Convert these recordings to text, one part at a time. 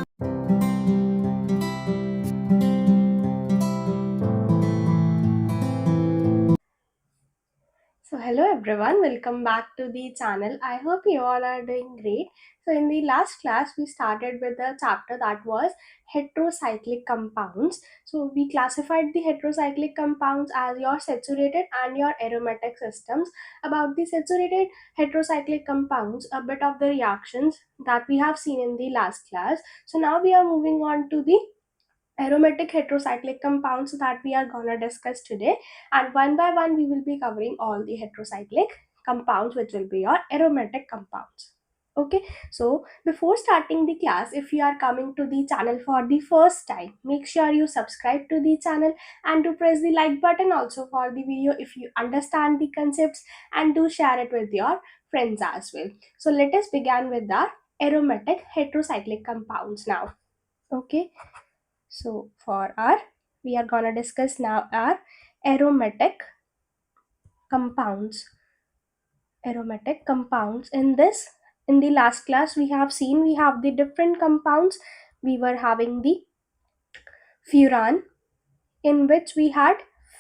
So hello everyone, welcome back to the channel. I hope you all are doing great. So in the last class we started with the chapter that was heterocyclic compounds. So we classified the heterocyclic compounds as your saturated and your aromatic systems. About the saturated heterocyclic compounds, a bit of the reactions that we have seen in the last class. So now we are moving on to the aromatic heterocyclic compounds that we are gonna discuss today, and one by one we will be covering all the heterocyclic compounds which will be your aromatic compounds. Okay, so before starting the class, if you are coming to the channel for the first time, make sure you subscribe to the channel and to press the like button also for the video if you understand the concepts, and do share it with your friends as well. So let us begin with the aromatic heterocyclic compounds now. Okay, so for our, we are gonna discuss now our aromatic compounds. Aromatic compounds. In the last class, we have seen we have the different compounds. We were having the furan, in which we had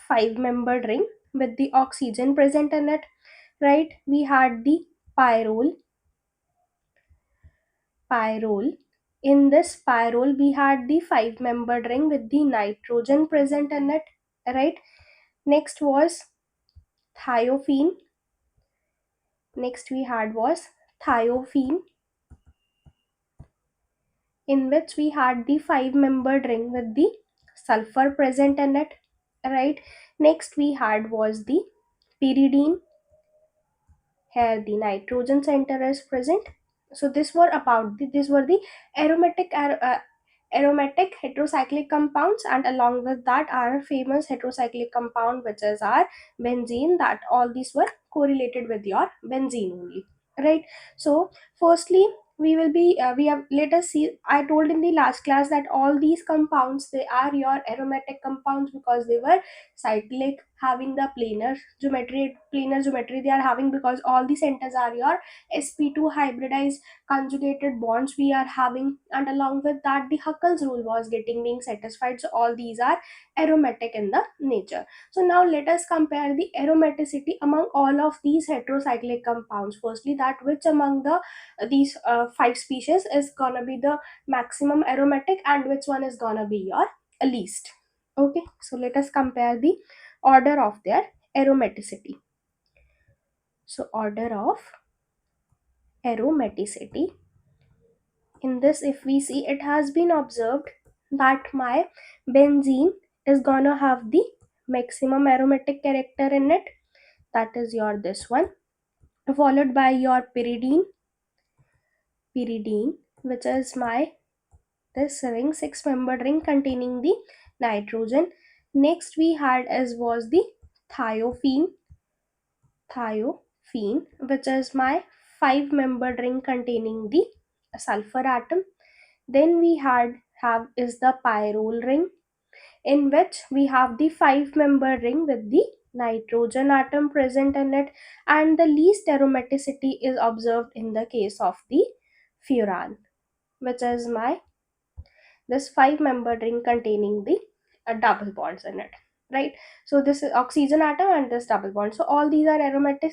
five-membered ring with the oxygen present in it. Right? We had the pyrrole. Pyrrole. In this pyrrole, we had the five-membered ring with the nitrogen present in it. Right? Next was thiophene. Next we had was thiophene, in which we had the five-membered ring with the sulfur present in it. Right. Next we had was the pyridine. Here the nitrogen center is present. So these were the aromatic aromatic heterocyclic compounds, and along with that our famous heterocyclic compound which is our benzene, that all these were correlated with your benzene only. Right. So firstly we will be we have let us see, I told in the last class that all these compounds, they are your aromatic compounds because they were cyclic, having the planar geometry they are having, because all the centers are your sp2 hybridized conjugated bonds we are having, and along with that the Huckel's rule was getting being satisfied. So all these are aromatic in the nature. So now let us compare the aromaticity among all of these heterocyclic compounds. Firstly, that which among the these five species is gonna be the maximum aromatic, and which one is gonna be your least. Okay, so let us compare the order of their aromaticity. So order of aromaticity, in this if we see, it has been observed that my benzene is gonna have the maximum aromatic character in it, that is your this one, followed by your pyridine, which is my this ring, six-membered ring containing the nitrogen. Next we had as was the thiophene, which is my five-membered ring containing the sulfur atom. Then we have is the pyrrole ring, in which we have the five-membered ring with the nitrogen atom present in it, and the least aromaticity is observed in the case of the furan, which is my this five-membered ring containing the double bonds in it. Right. So this is oxygen atom and this double bond. So all these are aromatic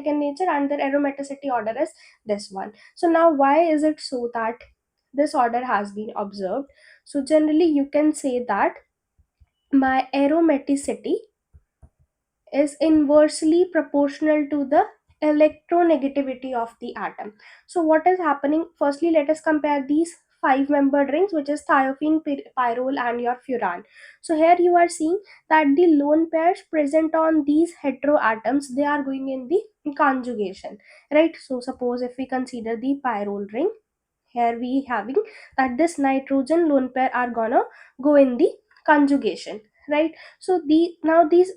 in nature, and their aromaticity order is this one. So now why is it so that this order has been observed? So generally you can say that my aromaticity is inversely proportional to the electronegativity of the atom. So what is happening? Firstly, let us compare these five-membered rings, which is thiophene, pyrrole, and your furan. So here you are seeing that the lone pairs present on these heteroatoms, they are going in the conjugation. Right. So suppose if we consider the pyrrole ring, here we having that this nitrogen lone pair are gonna go in the conjugation. Right. So now these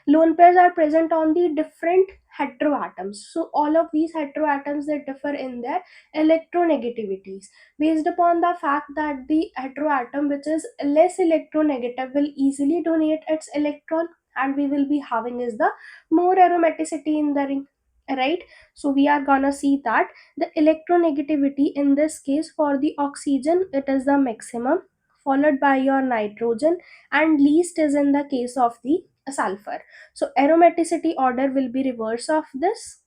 lone pairs are present on the different heteroatoms. So all of these heteroatoms, they differ in their electronegativities, based upon the fact that the heteroatom which is less electronegative will easily donate its electron, and we will be having is the more aromaticity in the ring. right? So we are gonna see that the electronegativity in this case for the oxygen, it is the maximum, followed by your nitrogen, and least is in the case of the sulfur. So aromaticity order will be reverse of this.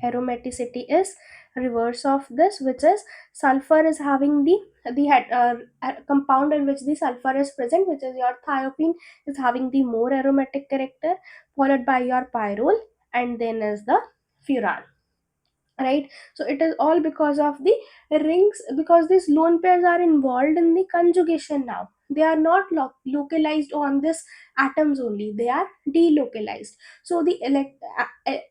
Aromaticity is reverse of this, which is sulfur is having the compound in which the sulfur is present, which is your thiophene, is having the more aromatic character, followed by your pyrrole, and then is the furan, right? So it is all because of the rings, because these lone pairs are involved in the conjugation. Now they are not localized on this atoms only, they are delocalized. So the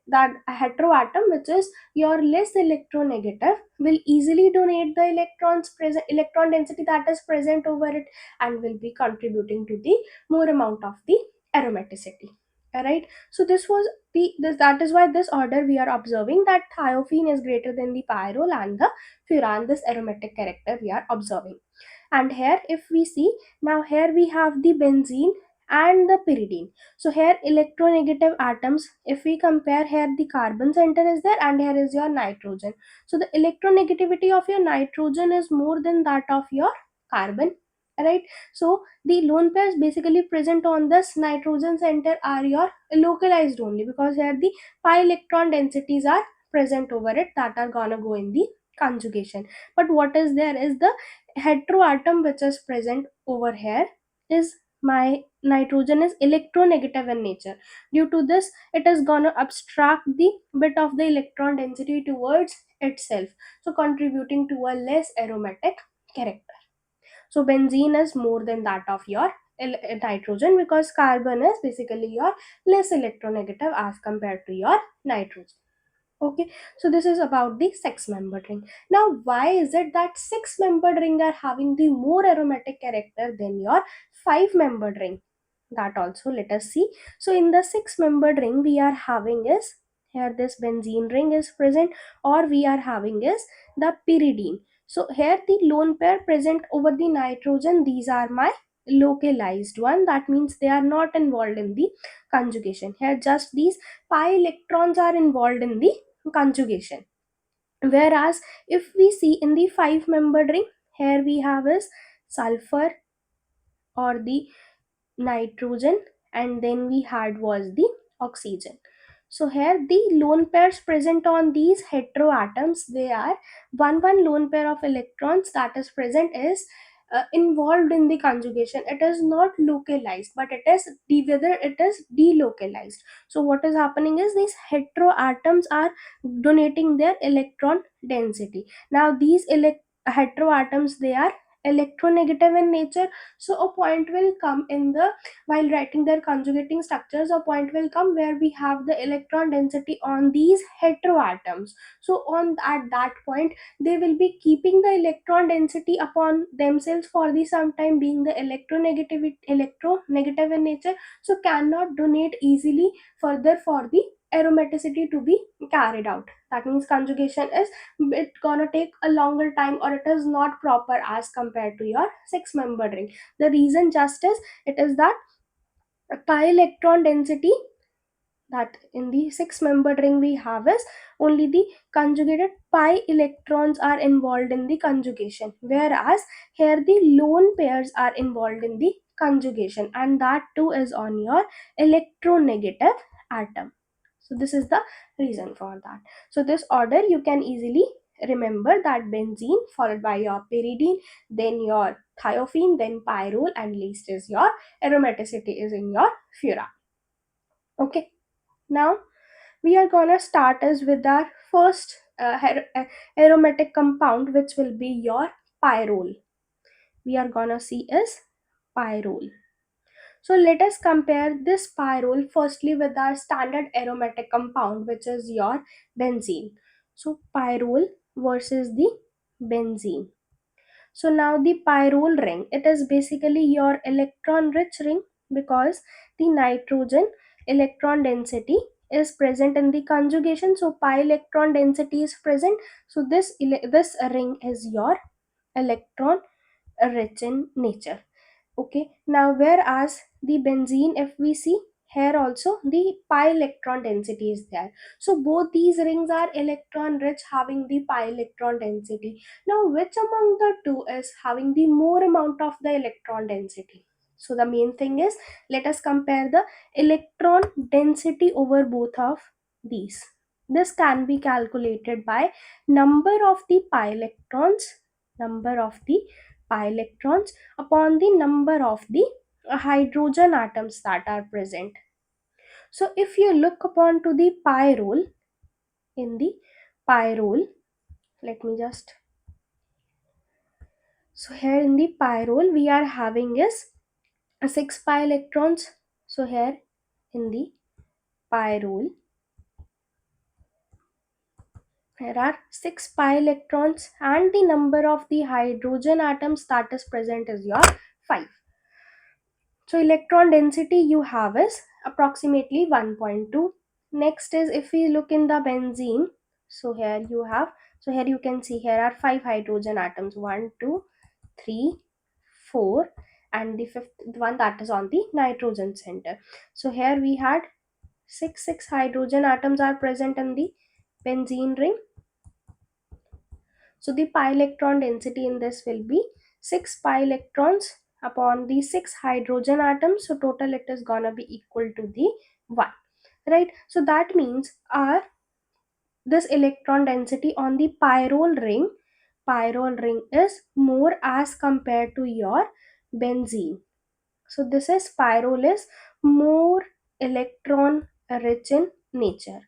that heteroatom, which is your less electronegative, will easily donate the electrons present, electron density that is present over it, and will be contributing to the more amount of the aromaticity, right? So this was that is why this order we are observing, that thiophene is greater than the pyrrole and the furan, this aromatic character we are observing. And here if we see, now here we have the benzene and the pyridine. So here electronegative atoms, if we compare, here the carbon center is there and here is your nitrogen. So the electronegativity of your nitrogen is more than that of your carbon, right? So the lone pairs basically present on this nitrogen center are your localized only, because here the pi electron densities are present over it, that are gonna go in the conjugation. But what is there is the heteroatom which is present over here, is my nitrogen is electronegative in nature. Due to this, it is gonna abstract the bit of the electron density towards itself, so contributing to a less aromatic character. So benzene is more than that of your nitrogen, because carbon is basically your less electronegative as compared to your nitrogen. Okay, so this is about the six membered ring. Now, why is it that six membered ring are having the more aromatic character than your five membered ring? That also let us see. So in the six membered ring we are having is, here this benzene ring is present, or we are having is the pyridine. So here the lone pair present over the nitrogen, these are my localized one, that means they are not involved in the conjugation. Here just these pi electrons are involved in the conjugation. Whereas if we see in the five membered ring, here we have is sulfur or the nitrogen, and then we had was the oxygen. So here the lone pairs present on these heteroatoms, they are one lone pair of electrons that is present is involved in the conjugation. It is not localized, but it is whether it is delocalized. So what is happening is these heteroatoms are donating their electron density. Now these heteroatoms, they are electronegative in nature. So a point will come in the, while writing their conjugating structures, a point will come where we have the electron density on these heteroatoms. So on at that point, they will be keeping the electron density upon themselves for the some time, being the electronegative in nature, so cannot donate easily further for the aromaticity to be carried out. That means conjugation is, it gonna take a longer time, or it is not proper as compared to your six membered ring. The reason just is, it is that pi electron density that in the six membered ring we have is only the conjugated pi electrons are involved in the conjugation, whereas here the lone pairs are involved in the conjugation, and that too is on your electronegative atom. So this is the reason for that. So this order you can easily remember, that benzene followed by your pyridine, then your thiophene, then pyrrole, and least is your aromaticity is in your furan. Okay, now we are gonna start us with our first aromatic compound, which will be your pyrrole. We are gonna see is pyrrole. So let us compare this pyrrole firstly with our standard aromatic compound, which is your benzene. So pyrrole versus the benzene. So now the pyrrole ring, it is basically your electron rich ring, because the nitrogen electron density is present in the conjugation. So pi electron density is present. So this ring is your electron rich in nature. Okay, now whereas the benzene, if we see, here also the pi electron density is there. So both these rings are electron rich, having the pi electron density. Now which among the two is having the more amount of the electron density? So the main thing is, let us compare the electron density over both of these. This can be calculated by number of the pi electrons, number of the pi electrons upon the number of the hydrogen atoms that are present. So if you look upon to the pyrrole, in the pyrrole, let me just, so here in the pyrrole we are having is 6 pi electrons. So here in the pyrrole there are 6 pi electrons, and the number of the hydrogen atoms that is present is your 5. So electron density you have is approximately 1.2. Next is, if we look in the benzene, so here you have, so here you can see here are 5 hydrogen atoms, 1, 2, 3, 4, and the fifth one that is on the nitrogen center. So here we had 6 hydrogen atoms are present in the benzene ring. So the pi electron density in this will be 6 pi electrons upon the 6 hydrogen atoms. So total it is gonna be equal to the 1, right? So that means our this electron density on the pyrrole ring is more as compared to your benzene. So this is pyrrole is more electron rich in nature.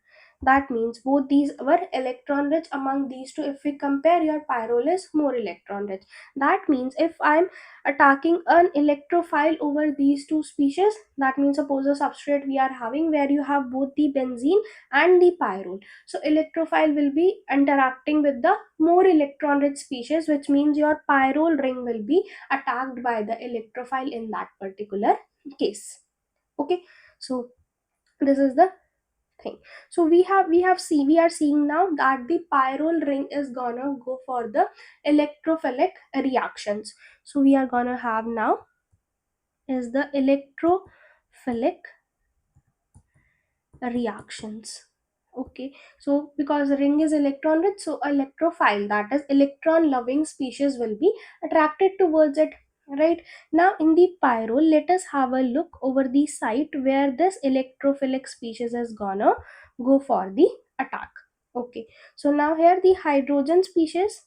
That means both these were electron rich. Among these two, if we compare, your pyrrole is more electron rich. That means if I'm attacking an electrophile over these two species, that means suppose a substrate we are having where you have both the benzene and the pyrrole. So electrophile will be interacting with the more electron rich species, which means your pyrrole ring will be attacked by the electrophile in that particular case. Okay, so this is the thing. So we are seeing now that the pyrrole ring is gonna go for the electrophilic reactions. So we are gonna have now is the electrophilic reactions. Okay, so because ring is electron rich, so electrophile, that is electron loving species, will be attracted towards it, right? Now in the pyrrole, let us have a look over the site where this electrophilic species is gonna go for the attack. Okay, so now here the hydrogen species,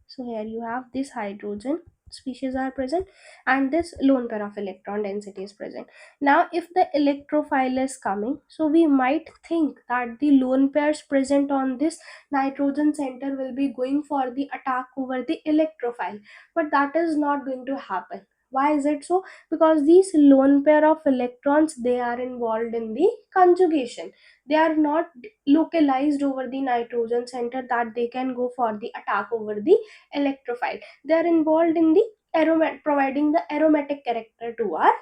so here you have this hydrogen species are present, and this lone pair of electron density is present. Now if the electrophile is coming, so we might think that the lone pairs present on this nitrogen center will be going for the attack over the electrophile, but that is not going to happen. Why is it so? Because these lone pair of electrons, they are involved in the conjugation. They are not localized over the nitrogen center that they can go for the attack over the electrophile. They are involved in the aromat, providing the aromatic character to our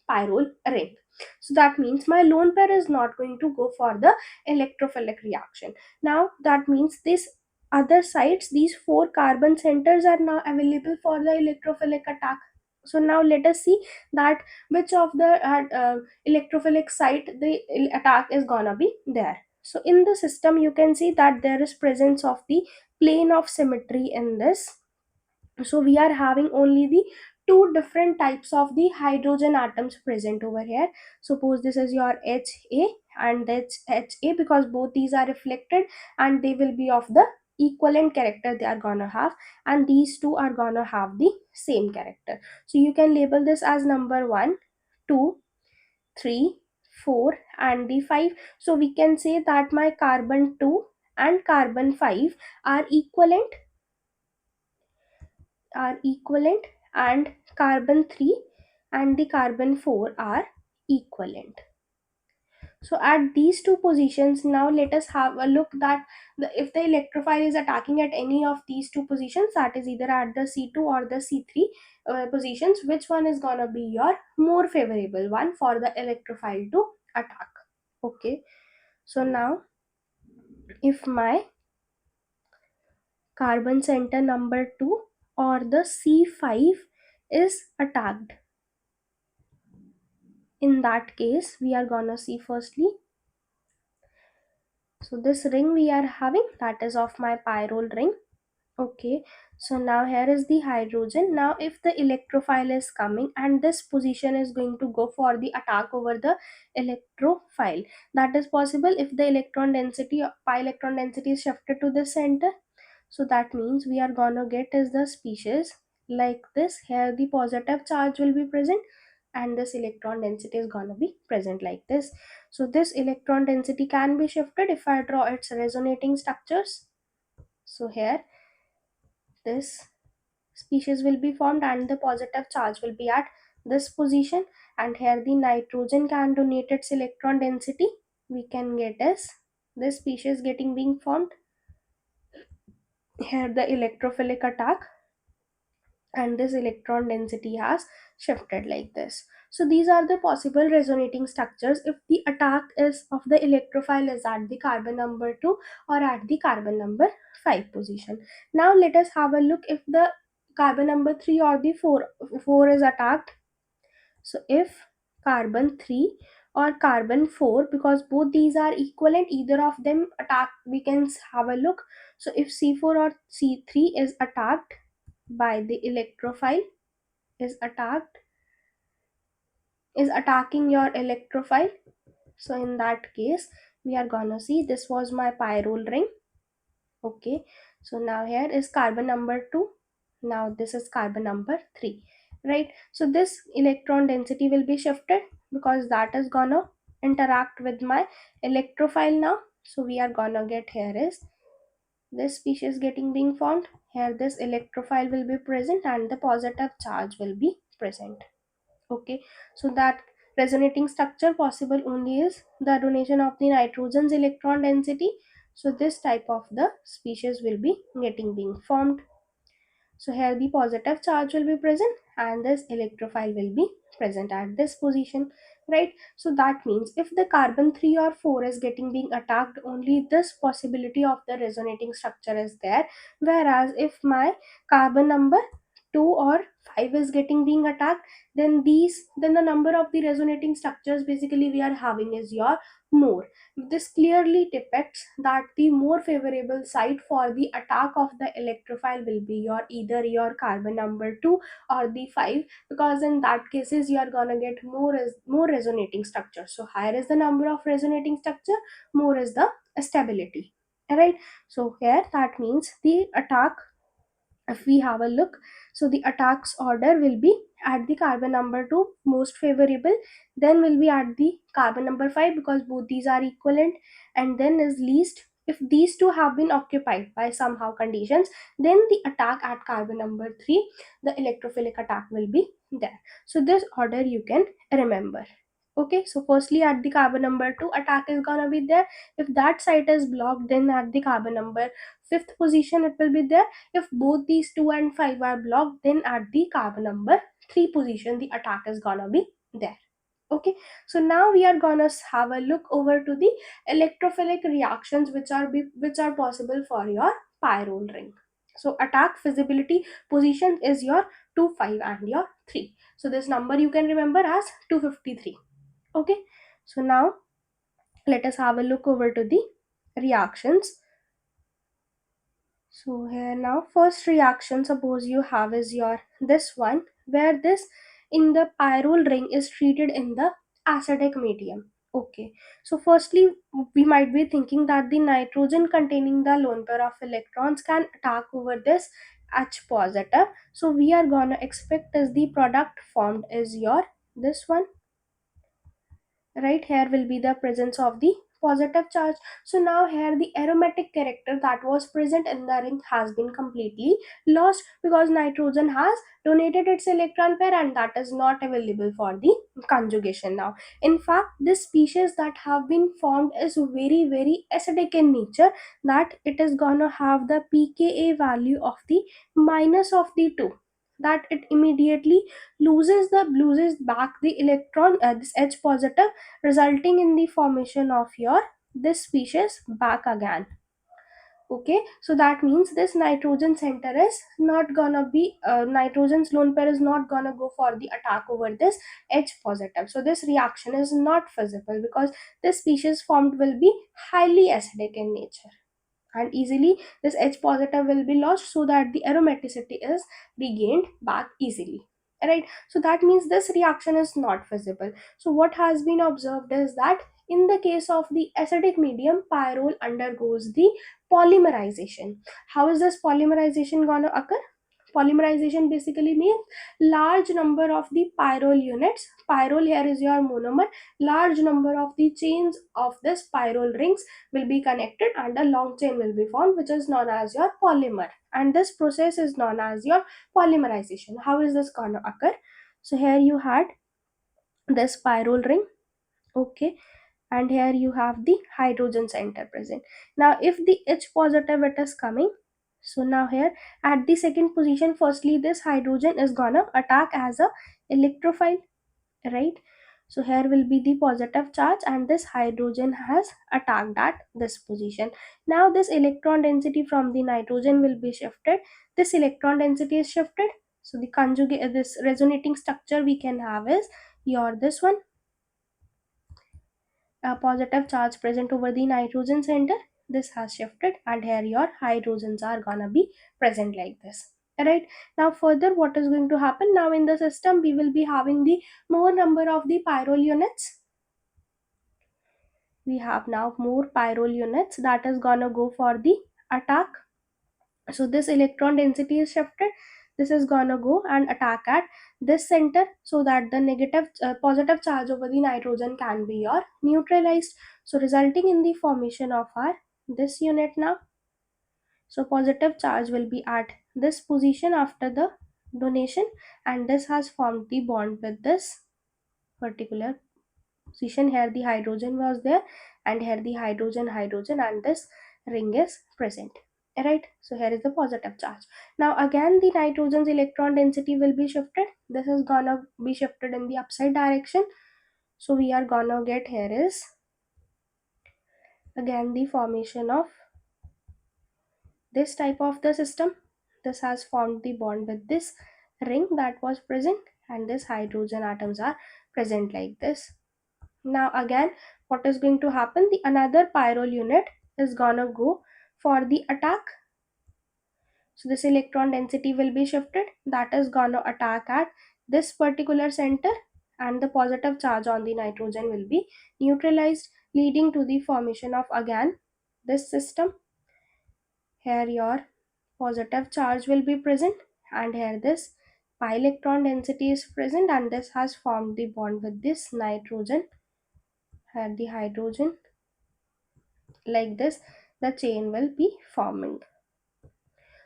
pyrrole ring. So that means my lone pair is not going to go for the electrophilic reaction. Now that means this other sites, these 4 carbon centers are now available for the electrophilic attack. So now let us see that which of the electrophilic site the attack is gonna be there. So in the system you can see that there is presence of the plane of symmetry in this. So we are having only the two different types of the hydrogen atoms present over here. Suppose this is your Ha and that's Ha, because both these are reflected and they will be of the equivalent character they are gonna have, and these two are gonna have the same character. So you can label this as number 1, 2, 3, 4, and the 5. So we can say that my carbon 2 and carbon 5 are equivalent, and carbon 3 and the carbon 4 are equivalent. So at these two positions, now let us have a look that if the electrophile is attacking at any of these two positions, that is either at the C2 or the C3 positions, which one is gonna be your more favorable one for the electrophile to attack? Okay, so now if my carbon center number 2 or the C5 is attacked, In that case, we are gonna see firstly, so this ring we are having, that is of my pyrrole ring. Okay, so now here is the hydrogen. Now if the electrophile is coming and this position is going to go for the attack over the electrophile, that is possible if the electron density, pi electron density is shifted to the center. So that means we are gonna get is the species like this. Here the positive charge will be present and this electron density is gonna be present like this. So this electron density can be shifted if I draw its resonating structures. So here this species will be formed and the positive charge will be at this position, and here the nitrogen can donate its electron density. We can get as this species getting being formed. Here the electrophilic attack and this electron density has shifted like this. So these are the possible resonating structures if the attack is of the electrophile is at the carbon number 2 or at the carbon number 5 position. Now let us have a look if the carbon number 3 or the 4 is attacked. So if carbon 3 or carbon 4, because both these are equivalent, either of them attack, we can have a look. So if C4 or C3 is attacked by the electrophile, is attacking your electrophile, so in that case we are gonna see this was my pyrrole ring. Okay, so now here is carbon number 2, now this is carbon number 3, right? So this electron density will be shifted because that is gonna interact with my electrophile now. So we are gonna get here is this species getting being formed. Here this electrophile will be present and the positive charge will be present. Okay, so that resonating structure possible only is the donation of the nitrogen's electron density. So this type of the species will be getting being formed. So here the positive charge will be present and this electrophile will be present at this position, right? So that means if the carbon 3 or 4 is getting being attacked, only this possibility of the resonating structure is there. Whereas if my carbon number 2 or 5 is getting being attacked, then the number of the resonating structures basically we are having is your more. This clearly depicts that the more favorable site for the attack of the electrophile will be your either your carbon number 2 or the 5, because in that cases you are gonna get more resonating structure. So higher is the number of resonating structure, more is the stability. Alright, so here that means the attack, if we have a look, so the attacks order will be at the carbon number 2 most favorable, then will be at the carbon number 5 because both these are equivalent, and then is least. If these two have been occupied by somehow conditions, then the attack at carbon number 3, the electrophilic attack will be there. So this order you can remember. Okay, so firstly at the carbon number 2 attack is gonna be there. If that site is blocked, then at the carbon number 5th position it will be there. If both these 2 and 5 are blocked, then at the carbon number 3 position the attack is gonna be there. Okay, so now we are gonna have a look over to the electrophilic reactions which are possible for your pyrrole ring. So attack feasibility position is your 2, 5 and your 3. So this number you can remember as 253. Okay, so now let us have a look over to the reactions. So here now first reaction suppose you have is your this one, where this in the pyrrole ring is treated in the acidic medium. Okay, so firstly we might be thinking that the nitrogen containing the lone pair of electrons can attack over this H positive. So we are gonna expect as the product formed is your this one, right? Here will be the presence of the positive charge. So now here the aromatic character that was present in the ring has been completely lost because nitrogen has donated its electron pair and that is not available for the conjugation now. In fact, this species that have been formed is very acidic in nature, that it is gonna have the pKa value of the minus of the 2, that it immediately loses back the electron, this H positive, resulting in the formation of your this species back again. Okay, so that means this nitrogen center is not gonna be nitrogen's lone pair is not gonna go for the attack over this H positive. So this reaction is not feasible because this species formed will be highly acidic in nature, and easily this H positive will be lost so that the aromaticity is regained back easily. Right, so that means this reaction is not feasible. So what has been observed is that in the case of the acidic medium, pyrrole undergoes the polymerization. How is this polymerization gonna occur? Polymerization basically means large number of the pyrrole units. Pyrrole here is your monomer. Large number of the chains of this pyrrole rings will be connected and a long chain will be formed, which is known as your polymer, and this process is known as your polymerization. How is this going to occur? So here you had this pyrrole ring, okay, and here you have the hydrogen center present. Now if the H positive it is coming, so now here at the second position, firstly this hydrogen is gonna attack as a electrophile, right? So here will be the positive charge and this hydrogen has attacked at this position. Now this electron density from the nitrogen will be shifted. This electron density is shifted, so the conjugate this resonating structure we can have is your this one, a positive charge present over the nitrogen center. This has shifted and here your hydrogens are gonna be present like this. Right, now further what is going to happen, now in the system we will be having the more number of the pyrrole units. We have now more pyrrole units that is gonna go for the attack. So this electron density is shifted, this is gonna go and attack at this center so that the negative positive charge over the nitrogen can be or neutralized, so resulting in the formation of our this unit now. So positive charge will be at this position after the donation, and this has formed the bond with this particular position. Here the hydrogen was there and here the hydrogen and this ring is present. Right, so here is the positive charge. Now again the nitrogen's electron density will be shifted, this is gonna be shifted in the upside direction. So we are gonna get here is again the formation of this type of the system. This has formed the bond with this ring that was present, and this hydrogen atoms are present like this. Now again what is going to happen, the another pyrrole unit is gonna go for the attack. So this electron density will be shifted, that is gonna attack at this particular center, and the positive charge on the nitrogen will be neutralized, leading to the formation of again this system. Here your positive charge will be present and here this pi electron density is present, and this has formed the bond with this nitrogen. Here the hydrogen, like this the chain will be forming.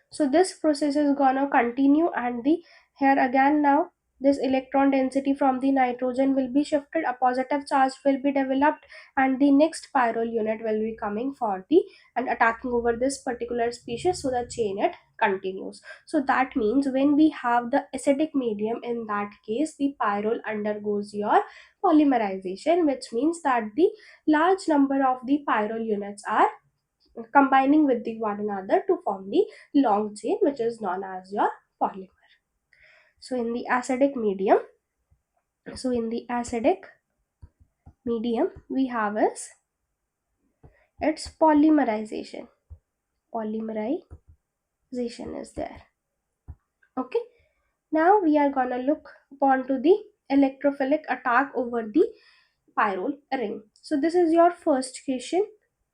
So this process is gonna continue, and the here again now this electron density from the nitrogen will be shifted, a positive charge will be developed, and the next pyrrole unit will be coming for the and attacking over this particular species, so the chain it continues. So that means when we have the acidic medium, in that case the pyrrole undergoes your polymerization, which means that the large number of the pyrrole units are combining with the one another to form the long chain, which is known as your polymer. So in the acidic medium, we have is its polymerization. Polymerization is there. Okay. Now we are gonna look upon to the electrophilic attack over the pyrrole ring. So this is your first question.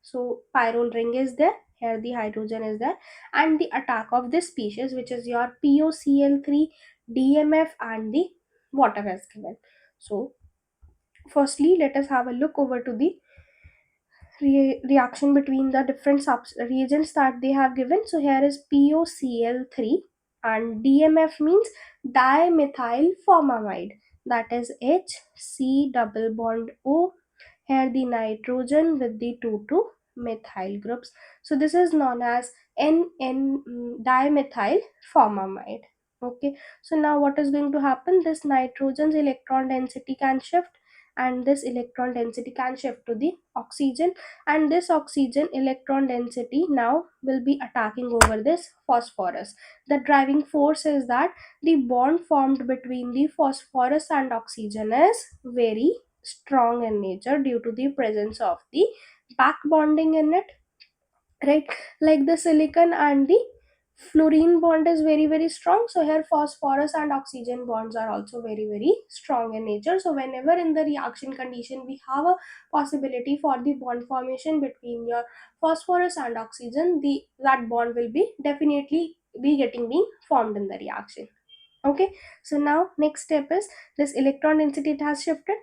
So pyrrole ring is there, here the hydrogen is there, and the attack of this species, which is your POCl3, DMF, and the water is given. So firstly let us have a look over to the reaction between the different reagents that they have given. So here is POCl3 and DMF means dimethyl formamide, that is HC double bond O. Here the nitrogen with the 2 methyl groups. So this is known as NN dimethyl formamide. Okay, so now what is going to happen, this nitrogen's electron density can shift, and this electron density can shift to the oxygen, and this oxygen electron density now will be attacking over this phosphorus. The driving force is that the bond formed between the phosphorus and oxygen is very strong in nature due to the presence of the back bonding in it, right? Like the silicon and the fluorine bond is very strong, so here phosphorus and oxygen bonds are also very strong in nature. So whenever in the reaction condition we have a possibility for the bond formation between your phosphorus and oxygen, the that bond will be definitely be getting being formed in the reaction. Okay, so now next step is this electron density, it has shifted.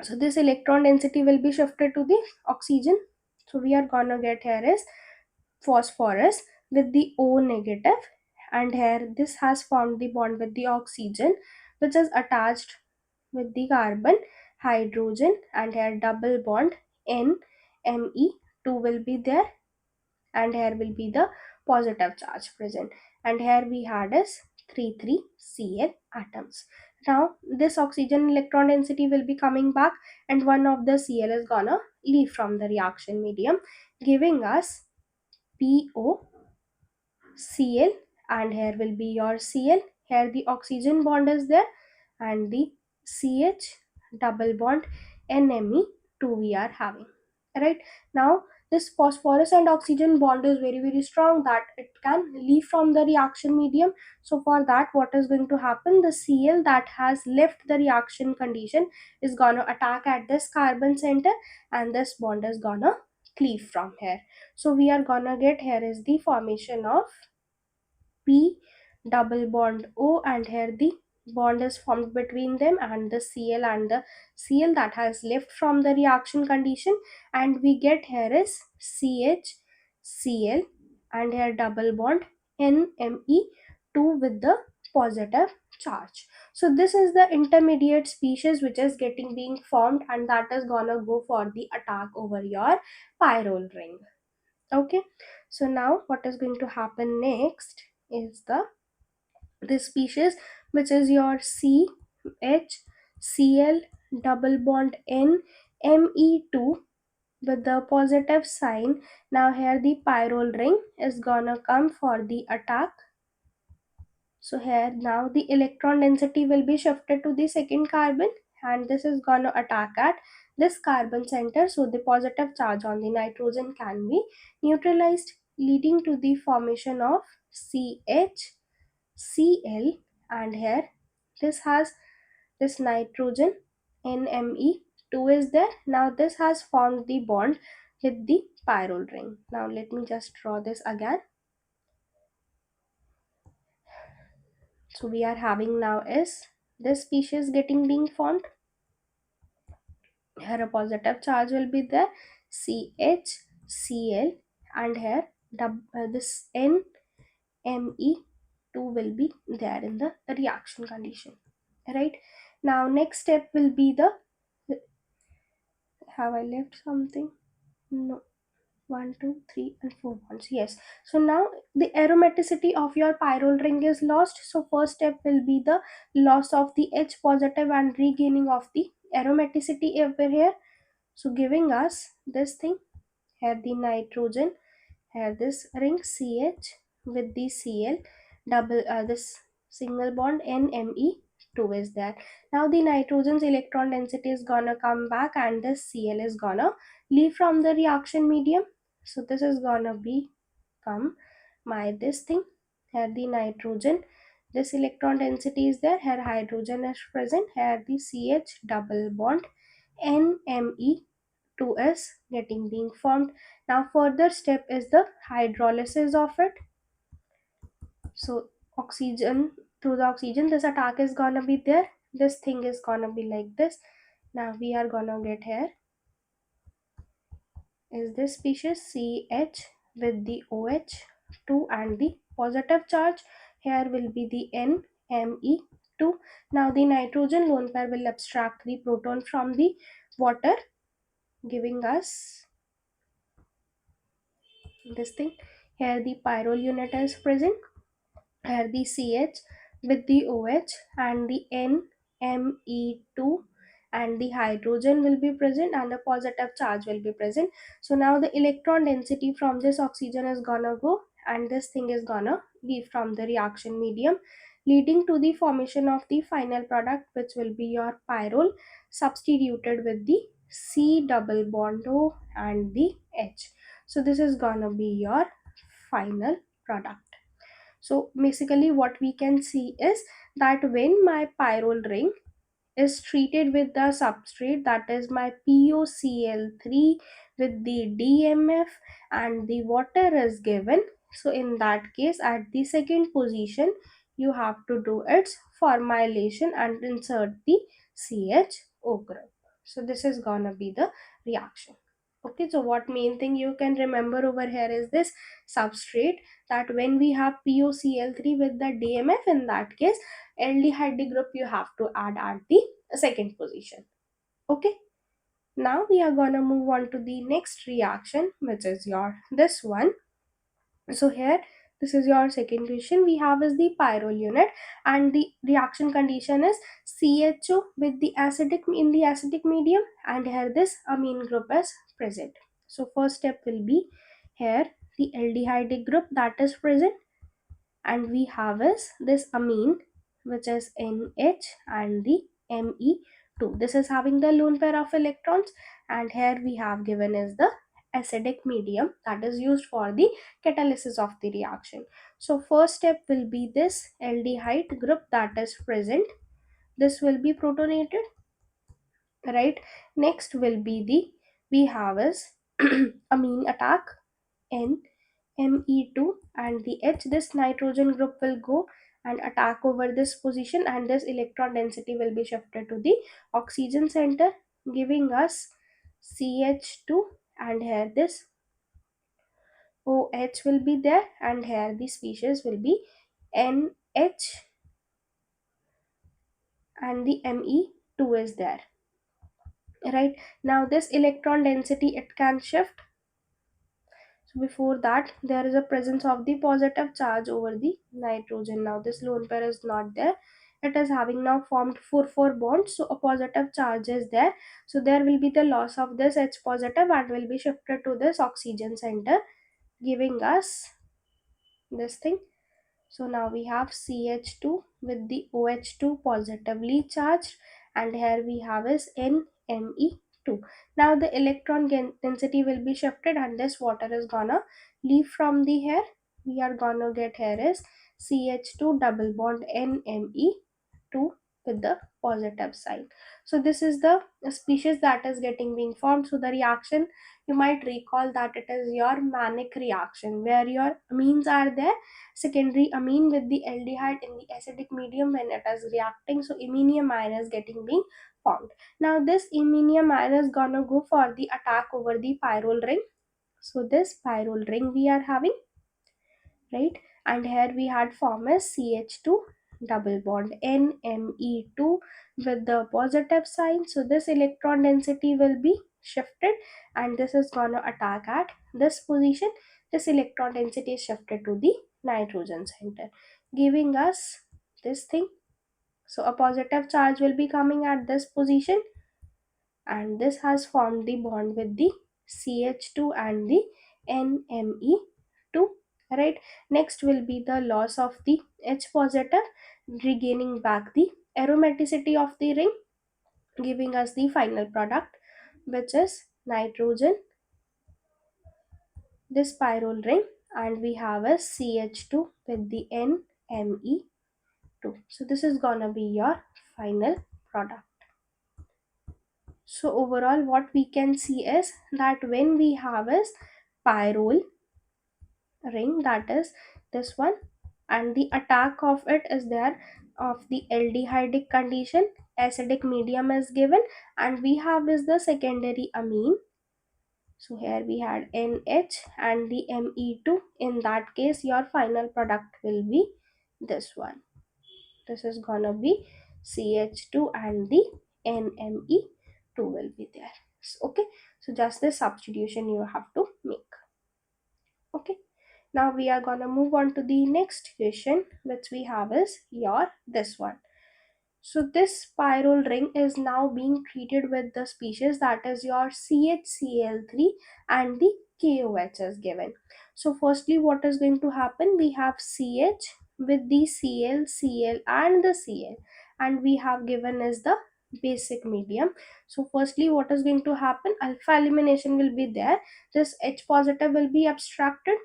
So this electron density will be shifted to the oxygen. So we are gonna get here is phosphorus with the O negative, and here this has formed the bond with the oxygen, which is attached with the carbon, hydrogen, and here double bond N Me2 will be there, and here will be the positive charge present, and here we had is 3 Cl atoms. Now this oxygen electron density will be coming back, and one of the Cl is gonna leave from the reaction medium, giving us PO Cl, and here will be your Cl. Here the oxygen bond is there, and the CH double bond NMe2 we are having. Right now, this phosphorus and oxygen bond is very strong that it can leave from the reaction medium. So for that, what is going to happen? The Cl that has left the reaction condition is gonna attack at this carbon center, and this bond is gonna cleave from here. So we are gonna get here is the formation of P double bond O, and here the bond is formed between them and the Cl, and the Cl that has left from the reaction condition, and we get here is CHCl, and here double bond NMe2 with the positive charge. So this is the intermediate species which is getting being formed, and that is gonna go for the attack over your pyrrole ring. Okay, so now what is going to happen next is the this species, which is your CHCl double bond N Me2 with the positive sign. Now here the pyrrole ring is gonna come for the attack. So here now the electron density will be shifted to the second carbon, and this is gonna attack at this carbon center, so the positive charge on the nitrogen can be neutralized, leading to the formation of CHCl, and here this has this nitrogen NMe2 is there. Now this has formed the bond with the pyrrole ring. Now let me just draw this again. So we are having now is this species getting being formed. Here a positive charge will be there, CHCl, and here this NMe2 will be there in the reaction condition. Right now, next step will be the, have I left something? No. 1, 2, 3, and 4 bonds. Yes. So now the aromaticity of your pyrrole ring is lost. So first step will be the loss of the H positive and regaining of the aromaticity over here. So giving us this thing here, the nitrogen, here this ring CH with the Cl double this single bond NMe2 is there. Now the nitrogen's electron density is gonna come back, and this Cl is gonna leave from the reaction medium. So this is gonna become my this thing. Here the nitrogen, this electron density is there, here hydrogen is present, here the CH double bond NMe2 is getting being formed. Now further step is the hydrolysis of it. So oxygen, through the oxygen this attack is gonna be there, this thing is gonna be like this. Now we are gonna get here is this species CH with the OH2 and the positive charge. Here will be the NMe2. Now the nitrogen lone pair will abstract the proton from the water, giving us this thing. Here the pyrrole unit is present. Here the CH with the OH and the NMe2 and the hydrogen will be present and the positive charge will be present. So now the electron density from this oxygen is gonna go, and this thing is gonna leave from the reaction medium, leading to the formation of the final product, which will be your pyrrole substituted with the C double bond O and the H. So this is gonna be your final product. So basically what we can see is that when my pyrrole ring is treated with the substrate, that is my POCl3 with the DMF, and the water is given, so in that case at the second position you have to do its formylation and insert the CHO group. So this is gonna be the reaction. Okay, so what main thing you can remember over here is this substrate, that when we have POCl3 with the DMF, in that case aldehyde group you have to add at the second position. Okay, now we are gonna move on to the next reaction, which is your this one. So here, this is your second question we have is the pyrrole unit, and the reaction condition is CHO with the acidic in the acidic medium, and here this amine group is present. So first step will be here the aldehyde group that is present, and we have is this amine, which is NH and the Me2. This is having the lone pair of electrons, and here we have given is the acidic medium that is used for the catalysis of the reaction. So first step will be this aldehyde group that is present. This will be protonated, right? Next will be the we have is amine attack N Me2 and the H. This nitrogen group will go and attack over this position, and this electron density will be shifted to the oxygen center, giving us CH2, and here this OH will be there, and here the species will be NH, and the Me2 is there, right? Now this electron density it can shift. So before that, there is a presence of the positive charge over the nitrogen. Now this lone pair is not there. It is having now formed 4-4 bonds. So a positive charge is there. So there will be the loss of this H positive and will be shifted to this oxygen center, giving us this thing. So now we have CH2 with the OH2 positively charged, and here we have is NMe2. Now the electron density will be shifted, and this water is gonna leave from the here. We are gonna get here is CH2 double bond NMe2 with the positive sign. So this is the species that is getting being formed. So the reaction, you might recall that it is your manic reaction, where your amines are there, secondary amine with the aldehyde in the acidic medium when it is reacting, so iminium ion is getting being formed. Now this iminium ion is gonna go for the attack over the pyrrole ring. So this pyrrole ring we are having, right? And here we had form as CH2 double bond NMe2 with the positive sign. So this electron density will be shifted, and this is gonna attack at this position. This electron density is shifted to the nitrogen center, giving us this thing. So a positive charge will be coming at this position, and this has formed the bond with the CH2 and the NMe2, right? Next will be the loss of the H positive, regaining back the aromaticity of the ring, giving us the final product, which is nitrogen, this pyrrole ring, and we have a CH2 with the NMe2. So this is gonna be your final product. So overall what we can see is that when we have is pyrrole ring, that is this one, and the attack of it is there of the aldehydic condition, acidic medium is given, and we have is the secondary amine. So here we had NH and the Me2. In that case your final product will be this one. This is gonna be CH2 and the NMe2 will be there. Okay, so just this substitution you have to make. Okay, now we are gonna move on to the next question, which we have is your this one. So this Pyrrole ring is now being treated with the species that is your CHCl3 and the KOH is given. So firstly what is going to happen, we have CH with the Cl, Cl and the Cl, and we have given as the basic medium. So firstly what is going to happen, alpha elimination will be there, this H positive will be abstracted,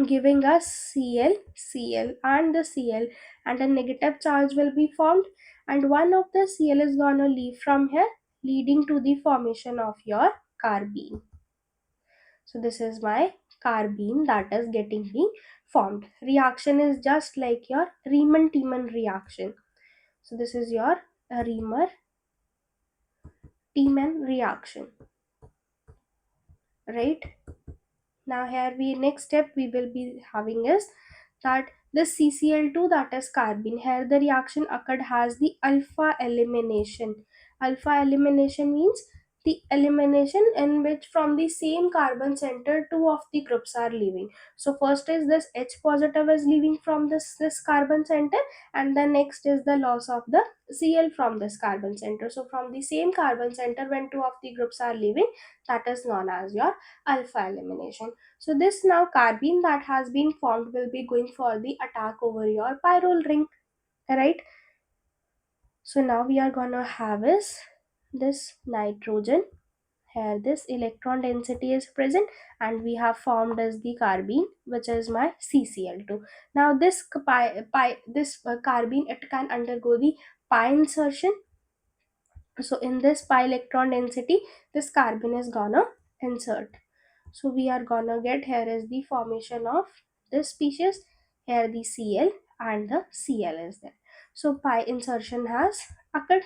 giving us Cl, Cl and the Cl, and a negative charge will be formed, and one of the Cl is gonna leave from here, leading to the formation of your carbene. So this is my carbene that is getting being formed. Reaction is just like your Riemann-Tiemann reaction. So this is your Riemann-Tiemann reaction, right? Now here we next step we will be having is that the CCl2, that is carbene, here the reaction occurred has the alpha elimination. Alpha elimination means the elimination in which from the same carbon center two of the groups are leaving. So first is this H positive is leaving from this carbon center, and the next is the loss of the Cl from this carbon center. So from the same carbon center when two of the groups are leaving, that is known as your alpha elimination. So this now carbene that has been formed will be going for the attack over your Pyrrole ring, right? So now we are gonna have is this nitrogen. Here this electron density is present, and we have formed as the carbene, which is my CCl2. Now this carbene, it can undergo the pi insertion. So in this pi electron density, this carbene is gonna insert. So we are gonna get here is the formation of this species, here the Cl and the Cl is there. So pi insertion has occurred,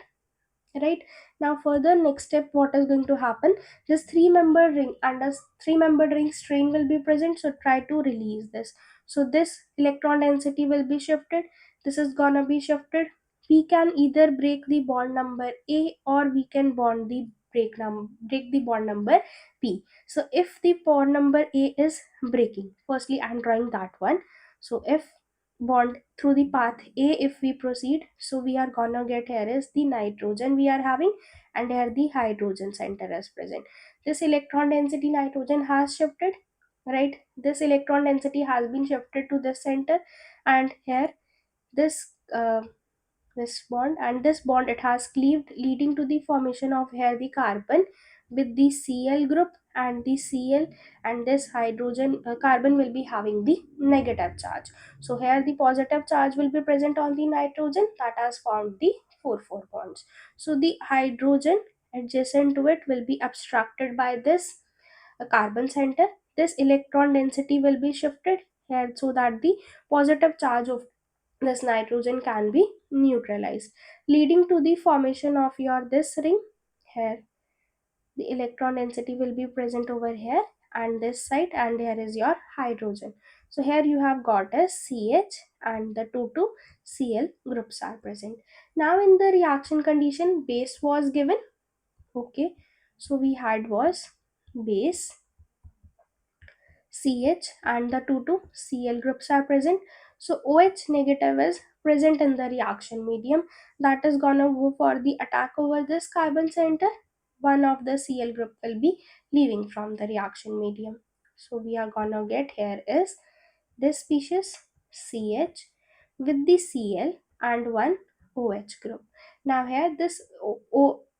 right? Now further next step what is going to happen, this three membered ring and a three membered ring strain will be present, so try to release this. So this electron density will be shifted, this is gonna be shifted, we can either break the bond number A or we can break the bond number P. So if the bond number A is breaking, firstly I'm drawing that one. So if bond through the path A, if we proceed, so we are gonna get here is the nitrogen we are having, and here the hydrogen center is present. This electron density nitrogen has shifted, right? This electron density has been shifted to this center, and here this this bond, and this bond it has cleaved, leading to the formation of here the carbon with the Cl group and the Cl, and this hydrogen carbon will be having the negative charge. So here the positive charge will be present on the nitrogen that has formed the 4 4 bonds. So the hydrogen adjacent to it will be abstracted by this carbon center. This electron density will be shifted here so that the positive charge of this nitrogen can be neutralized, leading to the formation of your this ring. Here the electron density will be present over here and this side, and here is your hydrogen. So here you have got a CH and the 2 Cl groups are present. Now in the reaction condition, base was given. Okay, so we had was base CH and the 2 Cl groups are present. So OH negative is present in the reaction medium, that is gonna go for the attack over this carbon center. One of the Cl group will be leaving from the reaction medium. So we are gonna get here is this species CH with the Cl and one OH group. Now here this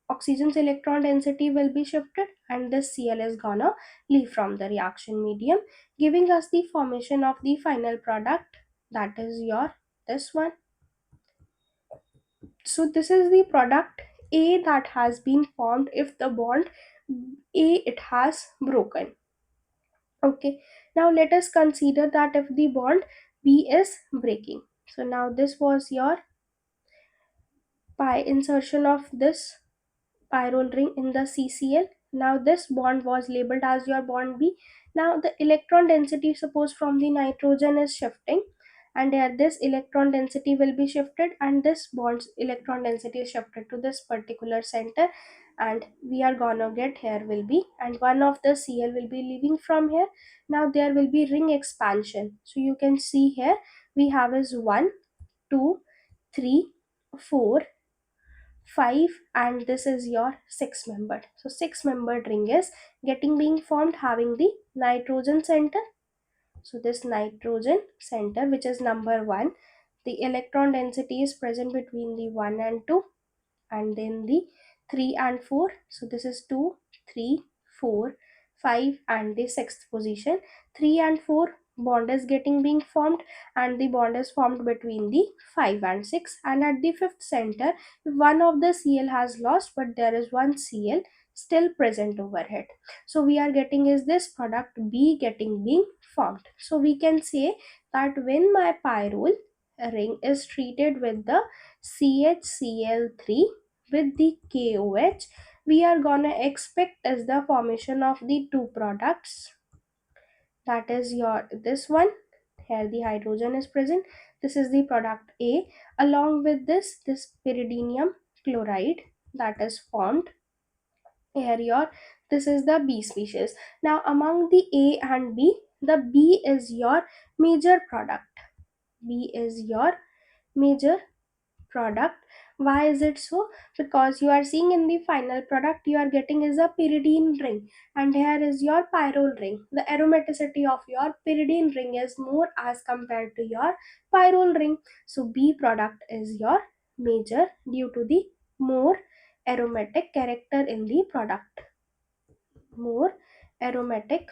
oxygen's electron density will be shifted, and this Cl is gonna leave from the reaction medium, giving us the formation of the final product, that is your this one. So this is the product A that has been formed if the bond A it has broken. Okay, now let us consider that if the bond B is breaking. So now this was your pi insertion of this Pyrrole ring in the CCl. Now this bond was labeled as your bond B. Now the electron density, suppose from the nitrogen, is shifting, and here this electron density will be shifted, and this bond's electron density is shifted to this particular center, and we are gonna get here will be, and one of the Cl will be leaving from here. Now there will be ring expansion. So you can see here we have is 1 2 3 4, 5, and this is your 6 membered. So 6 membered ring is getting being formed having the nitrogen center. So this nitrogen center, which is number 1, the electron density is present between the 1 and 2, and then the 3 and 4. So this is 2, 3, 4, 5, and the sixth position. 3 and 4 bond is getting being formed, and the bond is formed between the 5 and 6. And at the fifth center, one of the Cl has lost, but there is one Cl still present over it. So we are getting is this product B getting being formed. So we can say that when my pyrrole ring is treated with the CHCl3 with the KOH, we are gonna expect is the formation of the two products. That is your this one. Here the hydrogen is present. This is the product A. Along with this pyridinium chloride that is formed. Here your this is the B species. Now among the A and B, the B is your major product. B is your major product. Why is it so? Because you are seeing in the final product you are getting is a pyridine ring, and here is your pyrrole ring. The aromaticity of your pyridine ring is more as compared to your pyrrole ring. So B product is your major due to the more aromatic character in the product. More aromatic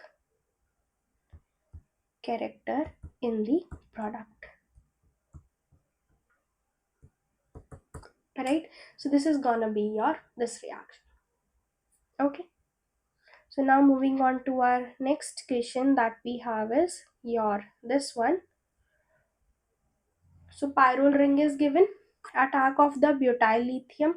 character in the product. Right? So this is gonna be your this reaction. Okay. So now moving on to our next question that we have is your this one. So pyrrole ring is given. Attack of the butyl lithium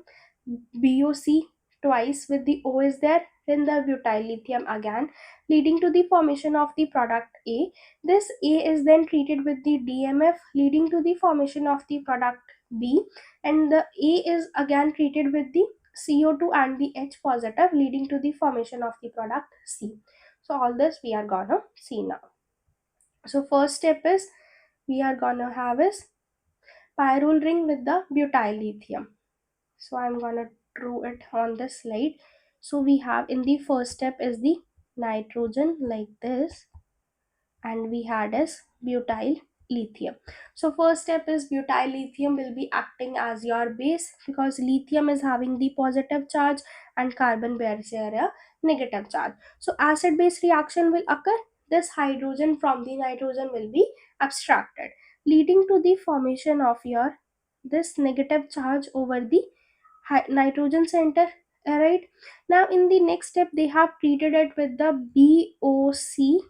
BOC twice with the O is there, then the butyl lithium again, leading to the formation of the product A. This A is then treated with the DMF, leading to the formation of the product B, and the A is again treated with the CO2 and the H positive, leading to the formation of the product C. So all this we are gonna see now. So first step is we are gonna have is pyrrole ring with the butyl lithium. So I'm gonna draw it on this slide. So we have in the first step is the nitrogen like this, and we had as butyl lithium. So first step is butyl lithium will be acting as your base, because lithium is having the positive charge and carbon bears here a negative charge. So acid base reaction will occur. This hydrogen from the nitrogen will be abstracted, leading to the formation of your this negative charge over the nitrogen center. Alright, now in the next step they have treated it with the BOC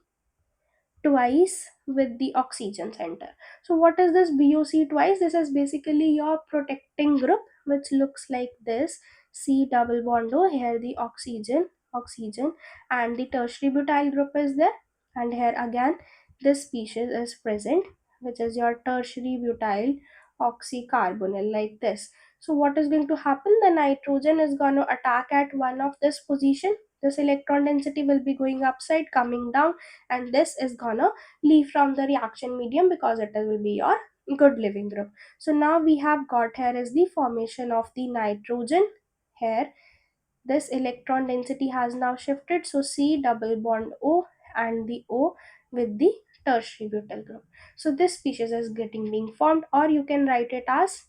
twice with the oxygen center. So what is this BOC twice? This is basically your protecting group, which looks like this. C double bond O, here the oxygen, and the tertiary butyl group is there, and here again this species is present, which is your tertiary butyl oxycarbonyl like this. So what is going to happen? The nitrogen is going to attack at one of this position. This electron density will be going upside, coming down, and this is gonna leave from the reaction medium because it will be your good living group. So now we have got here is the formation of the nitrogen. Here this electron density has now shifted, so C double bond O and the O with the tertiary butyl group. So this species is getting being formed, or you can write it as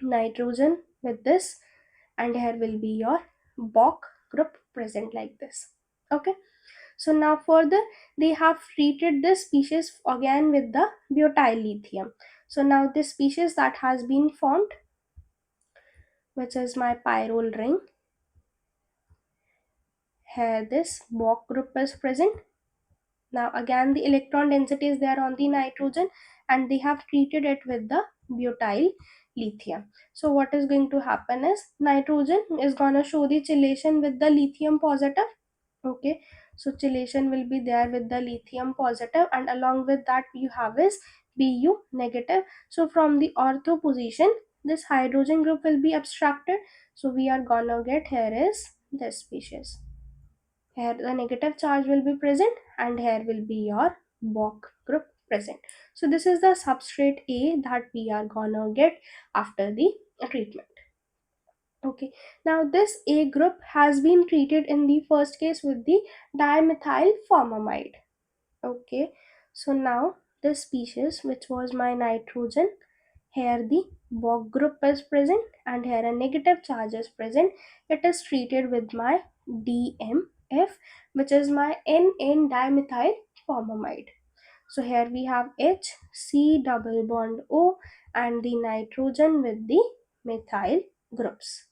nitrogen with this, and here will be your Bock group present like this. Okay. So now further they have treated this species again with the butyl lithium. So now this species that has been formed, which is my pyrrole ring, here this Bock group is present. Now again the electron density is there on the nitrogen, and they have treated it with the butyl lithium. So what is going to happen is nitrogen is gonna show the chelation with the lithium positive. Okay, so chelation will be there with the lithium positive, and along with that you have is Bu negative. So from the ortho position this hydrogen group will be abstracted, so we are gonna get here is this species. Here the negative charge will be present, and here will be your Bock group present. So this is the substrate A that we are gonna get after the treatment. Okay, now this A group has been treated in the first case with the dimethyl formamide. Okay, so now this species, which was my nitrogen, here the Bock group is present and here a negative charge is present. It is treated with my DMF, which is my NN dimethyl formamide. So here we have H, C double bond O and the nitrogen with the methyl groups.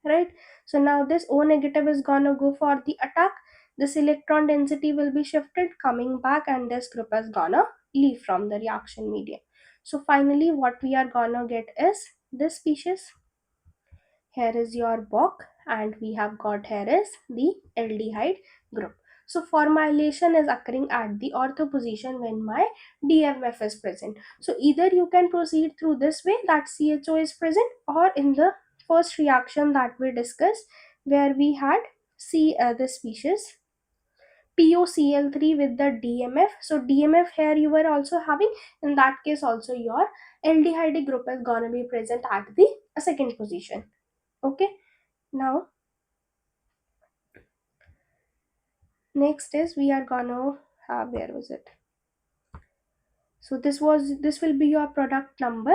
Right? So now this O negative is gonna go for the attack. This electron density will be shifted coming back and this group is gonna leave from the reaction medium. So finally what we are gonna get is this species. Here is your Bock and we have got here is the aldehyde group. So formylation is occurring at the ortho position when my DMF is present. So either you can proceed through this way that CHO is present, or in the first reaction that we discussed where we had the species POCl3 with the DMF. So DMF here you were also having, in that case also your aldehyde group is gonna be present at the second position. Okay, now next is we are gonna have, where was it? So this will be your product number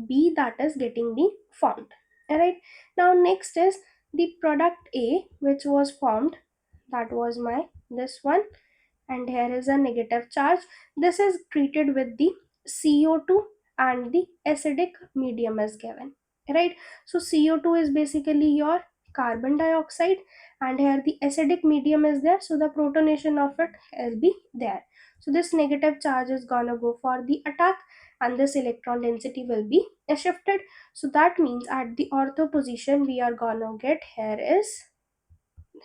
B that is getting the formed. Alright, now next is the product A which was formed, that was my this one, and here is a negative charge. This is treated with the CO2 and the acidic medium is given, right? So CO2 is basically your carbon dioxide and here the acidic medium is there, so the protonation of it will be there. So this negative charge is gonna go for the attack and this electron density will be shifted. So that means at the ortho position we are gonna get, here is,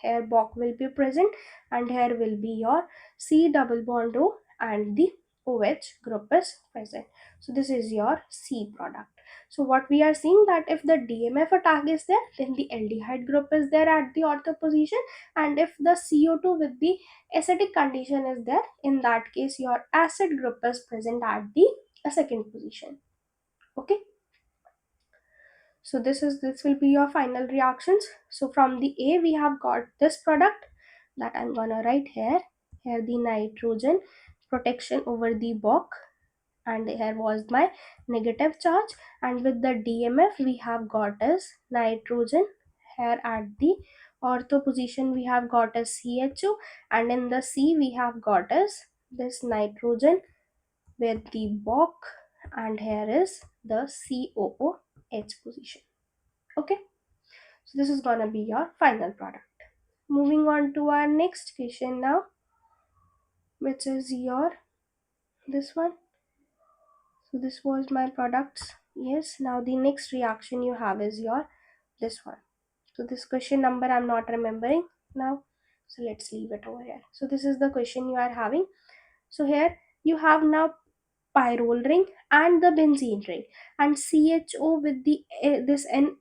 here Bock will be present and here will be your C double bond O and the OH group is present. So this is your C product. So what we are seeing that if the DMF attack is there, then the aldehyde group is there at the ortho position, and if the CO2 with the acidic condition is there, in that case your acid group is present at the second position. Okay, so this will be your final reactions. So from the A we have got this product that I'm gonna write here. Here the nitrogen protection over the Bock and here was my negative charge, and with the DMF we have got as nitrogen. Here at the ortho position we have got as CHO, and in the C we have got as this nitrogen with the Bock, and here is the COOH position. Okay, so this is gonna be your final product. Moving on to our next question now, which is your this one. So this was my products. Yes, now the next reaction you have is your this one. So this question number I'm not remembering now, so let's leave it over here. So this is the question you are having. So here you have now Pyrrole ring and the benzene ring, and CHO with the this N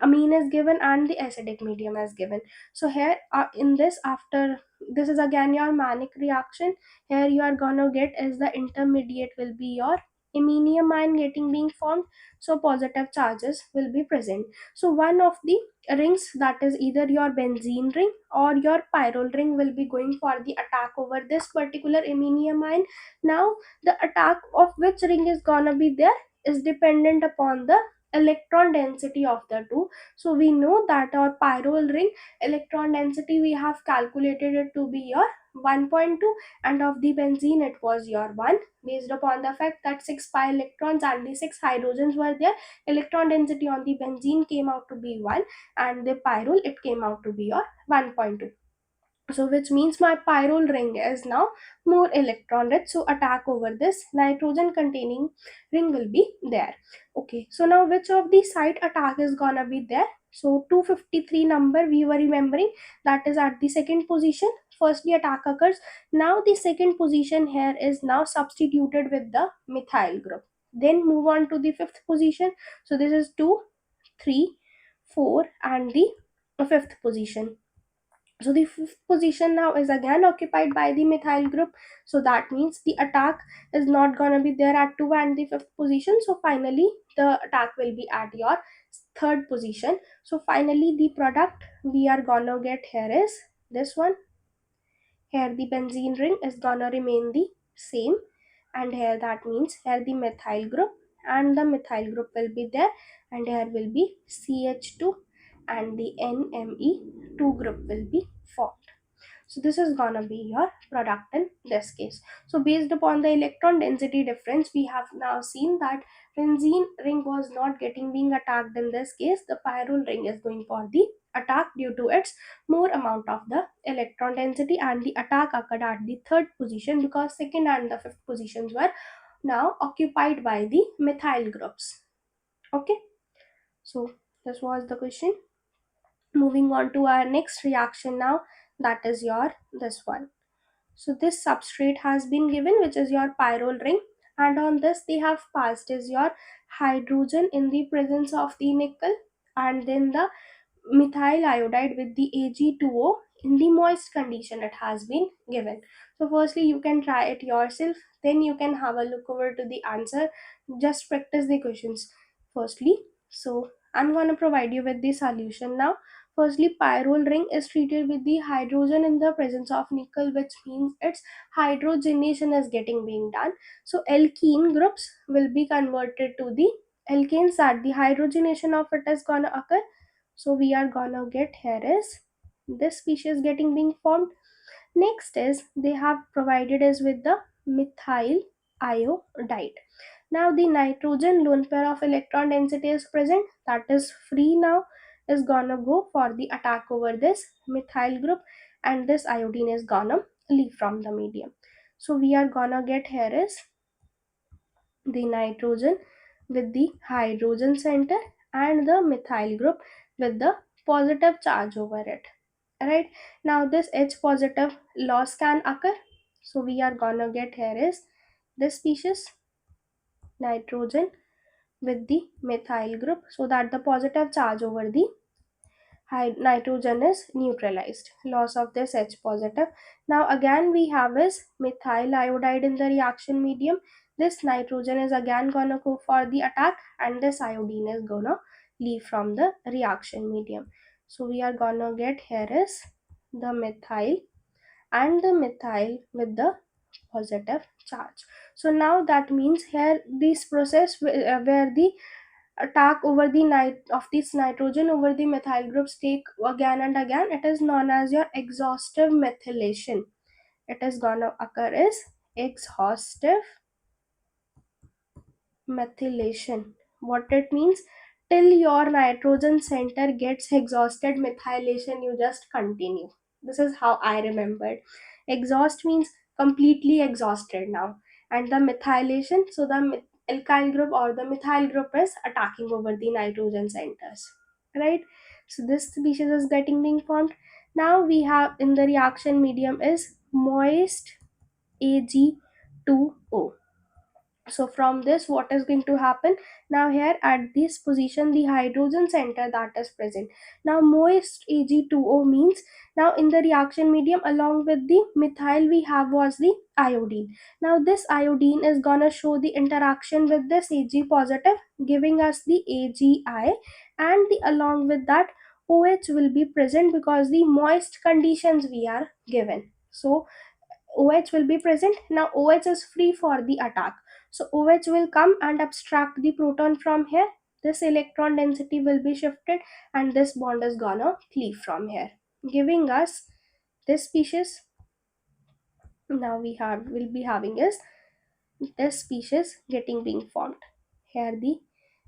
amine is given and the acidic medium is given. So here in this, after this is again your manic reaction. Here you are gonna get is the intermediate will be your iminium ion getting being formed, so positive charges will be present. So one of the rings, that is either your benzene ring or your pyrrole ring, will be going for the attack over this particular iminium ion. Now the attack of which ring is gonna be there is dependent upon the electron density of the two. So we know that our pyrrole ring electron density we have calculated it to be your 1.2, and of the benzene it was your 1, based upon the fact that 6 pi electrons and the 6 hydrogens were there. Electron density on the benzene came out to be 1 and the pyrrole it came out to be your 1.2. So which means my pyrrole ring is now more electron rich, so attack over this nitrogen containing ring will be there. Okay, so now which of the site attack is gonna be there? So 253 number we were remembering, that is at the second position. Firstly attack occurs. Now the second position here is now substituted with the methyl group. Then move on to the fifth position. So this is 2, 3, 4 and the fifth position. So the fifth position now is again occupied by the methyl group. So that means the attack is not gonna be there at 2 and the fifth position. So finally the attack will be at your third position. So finally the product we are gonna get here is this one. Here the benzene ring is gonna remain the same, and here that means here the methyl group and the methyl group will be there, and here will be CH2 and the NMe2 group will be formed. So this is gonna be your product in this case. So based upon the electron density difference, we have now seen that benzene ring was not getting being attacked in this case. The pyrrole ring is going for the attack due to its more amount of the electron density, and the attack occurred at the third position because second and the fifth positions were now occupied by the methyl groups. Okay, so this was the question. Moving on to our next reaction now, that is your this one. So this substrate has been given, which is your pyrrole ring, and on this they have passed is your hydrogen in the presence of the nickel, and then the methyl iodide with the Ag2O in the moist condition it has been given. So firstly you can try it yourself, then you can have a look over to the answer. Just practice the questions firstly. So I'm going to provide you with the solution now. Firstly, pyrrole ring is treated with the hydrogen in the presence of nickel, which means its hydrogenation is getting being done. So alkene groups will be converted to the alkanes, that the hydrogenation of it is gonna occur. So we are gonna get here is this species getting being formed. Next is they have provided us with the methyl iodide. Now the nitrogen lone pair of electron density is present, that is free now, is gonna go for the attack over this methyl group, and this iodine is gonna leave from the medium. So we are gonna get here is the nitrogen with the hydrogen center and the methyl group with the positive charge over it. Right, now this H positive loss can occur. So we are gonna get here is this species nitrogen with the methyl group, so that the positive charge over the nitrogen is neutralized, loss of this H positive. Now again we have is methyl iodide in the reaction medium. This nitrogen is again gonna go for the attack, and this iodine is gonna leave from the reaction medium. So we are gonna get here is the methyl and the methyl with the positive charge. So now that means here this process where the attack over the night of this nitrogen over the methyl groups take again and again, it is known as your exhaustive methylation. It is gonna occur as exhaustive methylation. What it means, till your nitrogen center gets exhausted methylation, you just continue. This is how I remembered. Exhaust means completely exhausted now, and the methylation, so the alkyl group or the methyl group is attacking over the nitrogen centers, right? So this species is getting being formed. Now we have in the reaction medium is moist Ag2O. So from this what is going to happen, now here at this position the hydrogen center that is present. Now moist Ag2O means, now in the reaction medium along with the methyl we have was the iodine. Now this iodine is gonna show the interaction with this Ag positive, giving us the AgI, and the along with that OH will be present because the moist conditions we are given. So OH will be present. Now OH is free for the attack. So OH will come and abstract the proton from here. This electron density will be shifted, and this bond is gonna cleave from here, giving us this species. Now we have will be having is this species getting being formed. Here the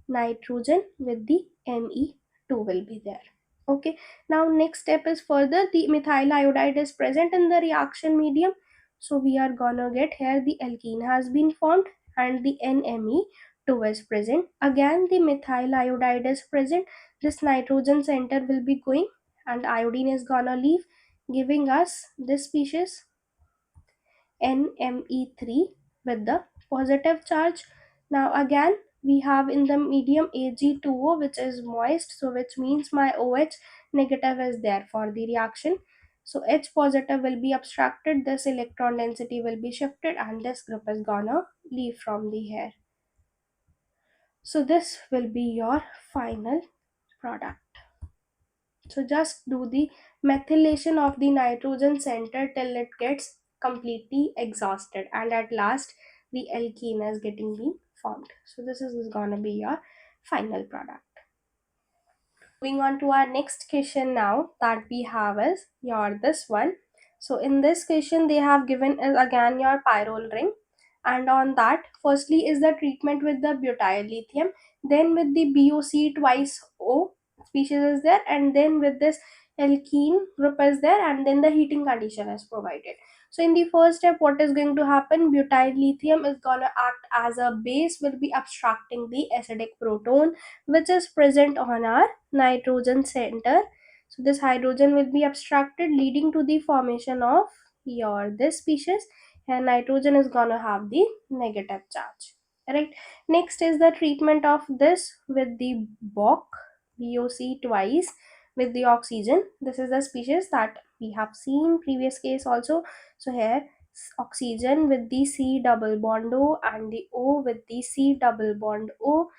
nitrogen with the Me2 will be there. Okay, now next step is further the methyl iodide is present in the reaction medium. So we are gonna get here the alkene has been formed, and the NMe2 is present. Again the methyl iodide is present. This nitrogen center will be going, and iodine is gonna leave, giving us this species NMe3 with the positive charge. Now again we have in the medium Ag2O, which is moist, so which means my OH negative is there for the reaction. So H positive will be abstracted, this electron density will be shifted, and this group is gonna leave from the here. So this will be your final product. So just do the methylation of the nitrogen center till it gets completely exhausted, and at last the alkene is getting being formed. So this is gonna be your final product. Moving on to our next question now that we have is your this one. So in this question they have given is again your pyrrole ring, and on that firstly is the treatment with the butyl lithium, then with the BOC twice O species is there, and then with this alkene group is there, and then the heating condition is provided. So in the first step, what is going to happen? Butyl lithium is gonna act as a base, will be abstracting the acidic proton which is present on our nitrogen center. So this hydrogen will be abstracted, leading to the formation of your this species, and nitrogen is gonna have the negative charge. Right. Next is the treatment of this with the BOC twice with the oxygen. This is the species that we have seen previous case also. So here oxygen with the C double bond O and the O with the C double bond O.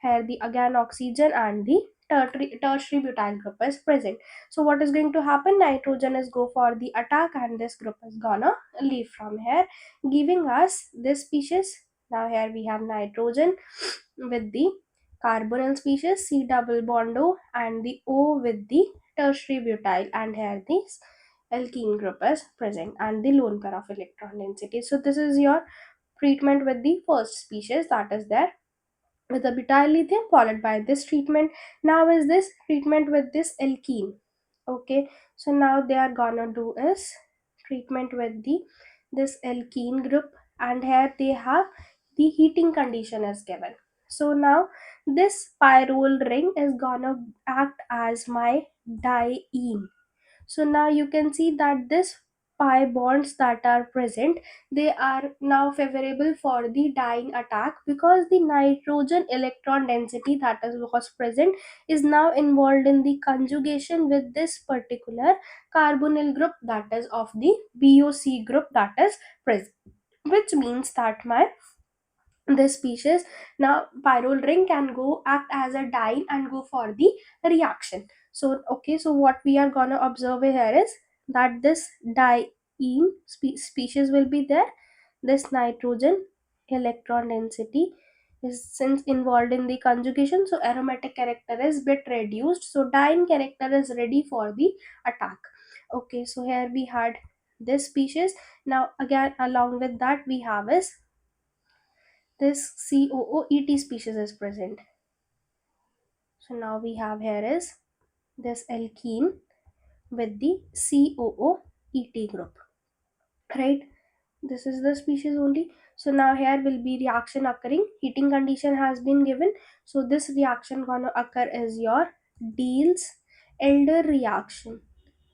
Here the again oxygen and the tertiary butyl group is present. So what is going to happen? Nitrogen is go for the attack, and this group is gonna leave from here, giving us this species. Now here we have nitrogen with the carbonyl species C double bond O and the O with the tertiary butyl, and here this alkene group is present and the lone pair of electron density. So this is your treatment with the first species that is there with the butyl lithium, followed by this treatment. Now is this treatment with this alkene. Okay, so now they are gonna do is treatment with the this alkene group, and here they have the heating condition is given. So now this pyrrole ring is gonna act as my diene. So now you can see that this pi bonds that are present, they are now favorable for the dying attack, because the nitrogen electron density that is was present is now involved in the conjugation with this particular carbonyl group that is of the BOC group that is present, which means that my this species now pyrrole ring can go act as a diene and go for the reaction. So okay, so what we are gonna observe here is that this diene species will be there. This nitrogen electron density is since involved in the conjugation, so aromatic character is bit reduced, so diene character is ready for the attack. Okay, so here we had this species. Now again along with that we have is this COOET species is present. So now we have here is this alkene with the COOET group, right? This is the species only. So now here will be reaction occurring. Heating condition has been given. So this reaction gonna occur is your Diels elder reaction.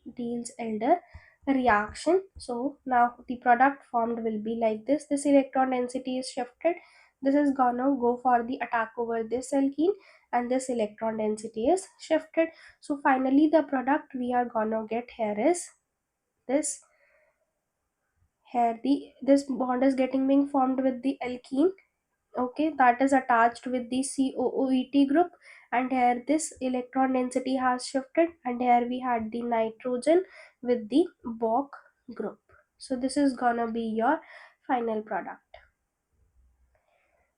Diels elder reaction. So now the product formed will be like this. This electron density is shifted. This is gonna go for the attack over this alkene, and this electron density is shifted. So finally the product we are gonna get here is this. Here the this bond is getting being formed with the alkene, okay, that is attached with the COOET group, and here this electron density has shifted, and here we had the nitrogen with the BOC group. So this is gonna be your final product,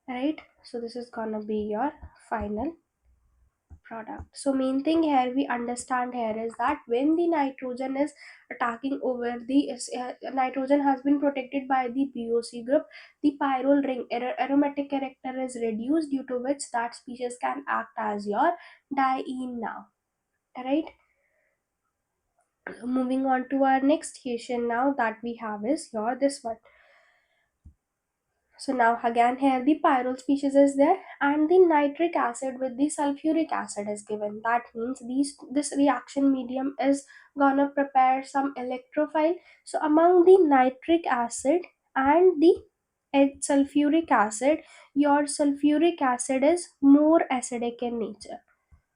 right? So this is gonna be your final product. So main thing here we understand here is that when the nitrogen is attacking over the nitrogen has been protected by the BOC group, the pyrrole ring aromatic character is reduced, due to which that species can act as your diene now, right? Moving on to our next question now that we have is your this one. So now again here the pyrrole species is there, and the nitric acid with the sulfuric acid is given. That means this reaction medium is gonna prepare some electrophile. So among the nitric acid and the sulfuric acid, your sulfuric acid is more acidic in nature.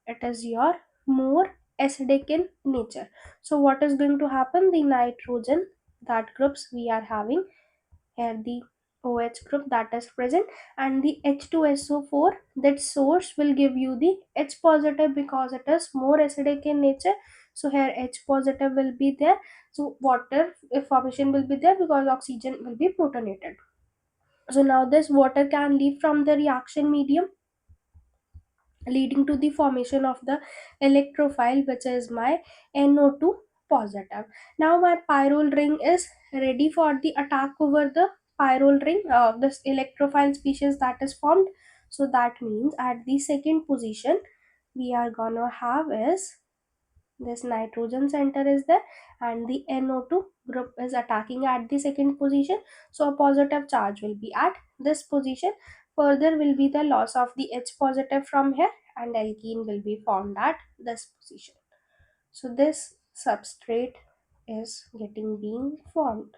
It is your more acidic in nature. So what is going to happen? The nitrogen, that groups we are having here, the OH group that is present, and the H2SO4, that source will give you the H positive because it is more acidic in nature. So here H positive will be there. So water formation will be there because oxygen will be protonated. So now this water can leave from the reaction medium, leading to the formation of the electrophile, which is my NO2 positive. Now my pyrrole ring is ready for the attack over the pyrrole ring, this electrophile species that is formed. So that means at the second position we are gonna have is this nitrogen center is there, and the NO2 group is attacking at the second position. So a positive charge will be at this position. Further will be the loss of the H positive from here, and alkene will be formed at this position. So this substrate is getting being formed.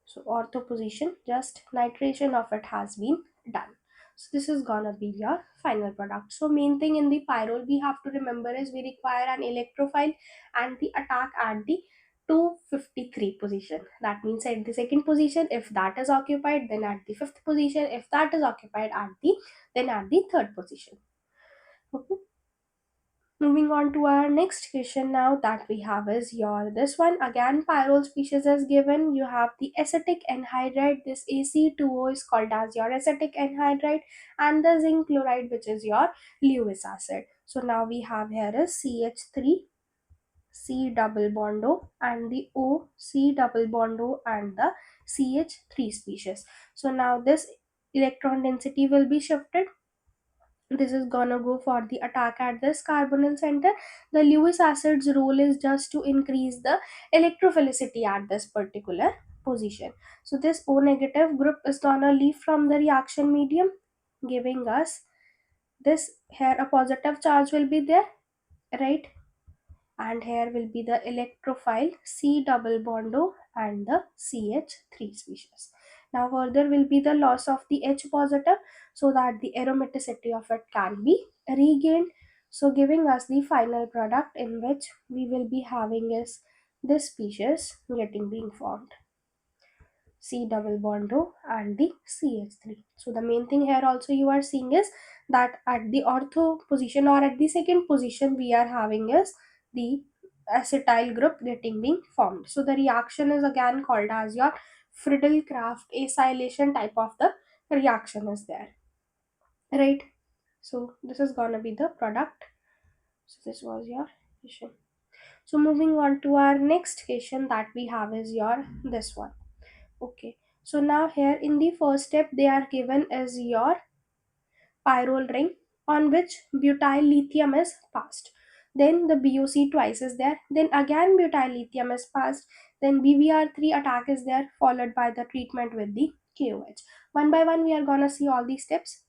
So ortho position, just nitration of it has been done. So this is gonna be your final product. So main thing in the pyrrole we have to remember is we require an electrophile and the attack at the 253 position. That means at the second position, if that is occupied, then at the fifth position, if that is occupied at the, then at the third position. Okay. Moving on to our next question now that we have is your this one again, pyrrole species is given. You have the acetic anhydride. This AC2O is called as your acetic anhydride, and the zinc chloride, which is your Lewis acid. So now we have here is CH3 C double bond O and the O C double bond O and the CH3 species. So now this electron density will be shifted. This is gonna go for the attack at this carbonyl center. The Lewis acid's role is just to increase the electrophilicity at this particular position. So this O negative group is gonna leave from the reaction medium, giving us this here a positive charge will be there, right? And here will be the electrophile C double bond O and the CH3 species. Now further will be the loss of the H positive so that the aromaticity of it can be regained. So giving us the final product in which we will be having is this species getting being formed. C double bond O and the CH3. So the main thing here also you are seeing is that at the ortho position or at the second position we are having is the acetyl group getting being formed. So the reaction is again called as your Friedel-Crafts acylation type of the reaction is there, right? So this is gonna be the product. So this was your question. So moving on to our next question that we have is your this one. Okay, so now here in the first step they are given as your pyrrole ring on which butyl lithium is passed. Then the BOC twice is there. Then again butyl lithium is passed. Then BBr3 attack is there, followed by the treatment with the KOH. One by one we are gonna see all these steps.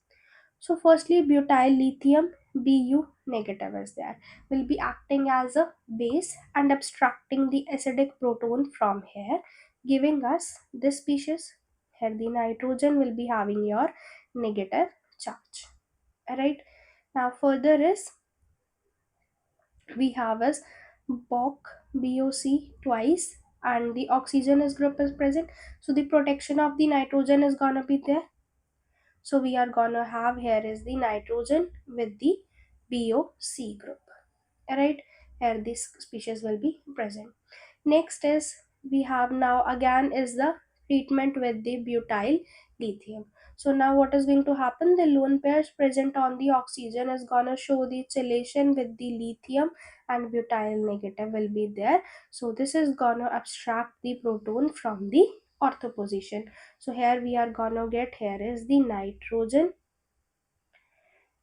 So firstly, butyl lithium Bu negative is there, will be acting as a base and abstracting the acidic proton from here, giving us this species. Here the nitrogen will be having your negative charge. Alright. Now further is we have is BOC twice, and the oxygen is group is present. So the protection of the nitrogen is gonna be there. So we are gonna have here is the nitrogen with the BOC group. Alright, here this species will be present. Next is we have now again is the treatment with the butyl lithium. So now what is going to happen? The lone pairs present on the oxygen is gonna show the chelation with the lithium, and butyl negative will be there. So this is gonna abstract the proton from the ortho position. So here we are gonna get here is the nitrogen,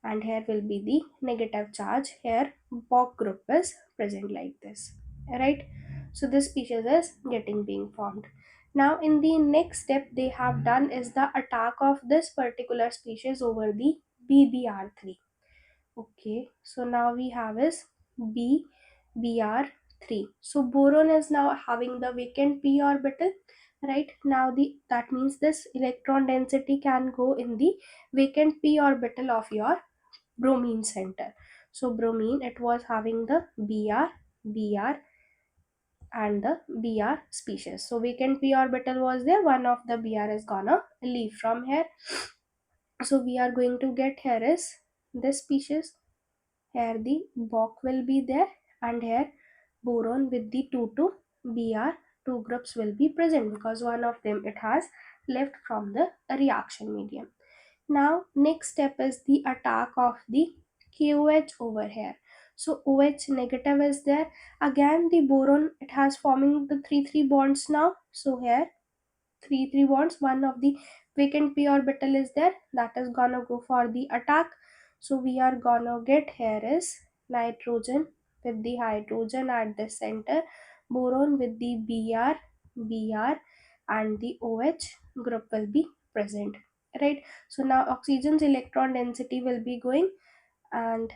and here will be the negative charge. Here BOC group is present like this, right? So this species is getting being formed. Now in the next step they have done is the attack of this particular species over the BBr3. Okay, so now we have is BBr3. So boron is now having the vacant p orbital, right? Now the that means this electron density can go in the vacant p orbital of your bromine center. So bromine, it was having the Br and the Br species. So vacant p orbital was there, one of the Br is gonna leave from here. So we are going to get here is this species. Here the Bock will be there, and here boron with the 2 Br, two groups will be present because one of them it has left from the reaction medium. Now next step is the attack of the QH over here. So OH negative is there. Again the boron, it has forming the 3 bonds now. So here 3 bonds, one of the vacant p orbital is there, that is gonna go for the attack. So we are gonna get here is nitrogen with the hydrogen at the center, boron with the Br, and the OH group will be present, right? So now oxygen's electron density will be going, and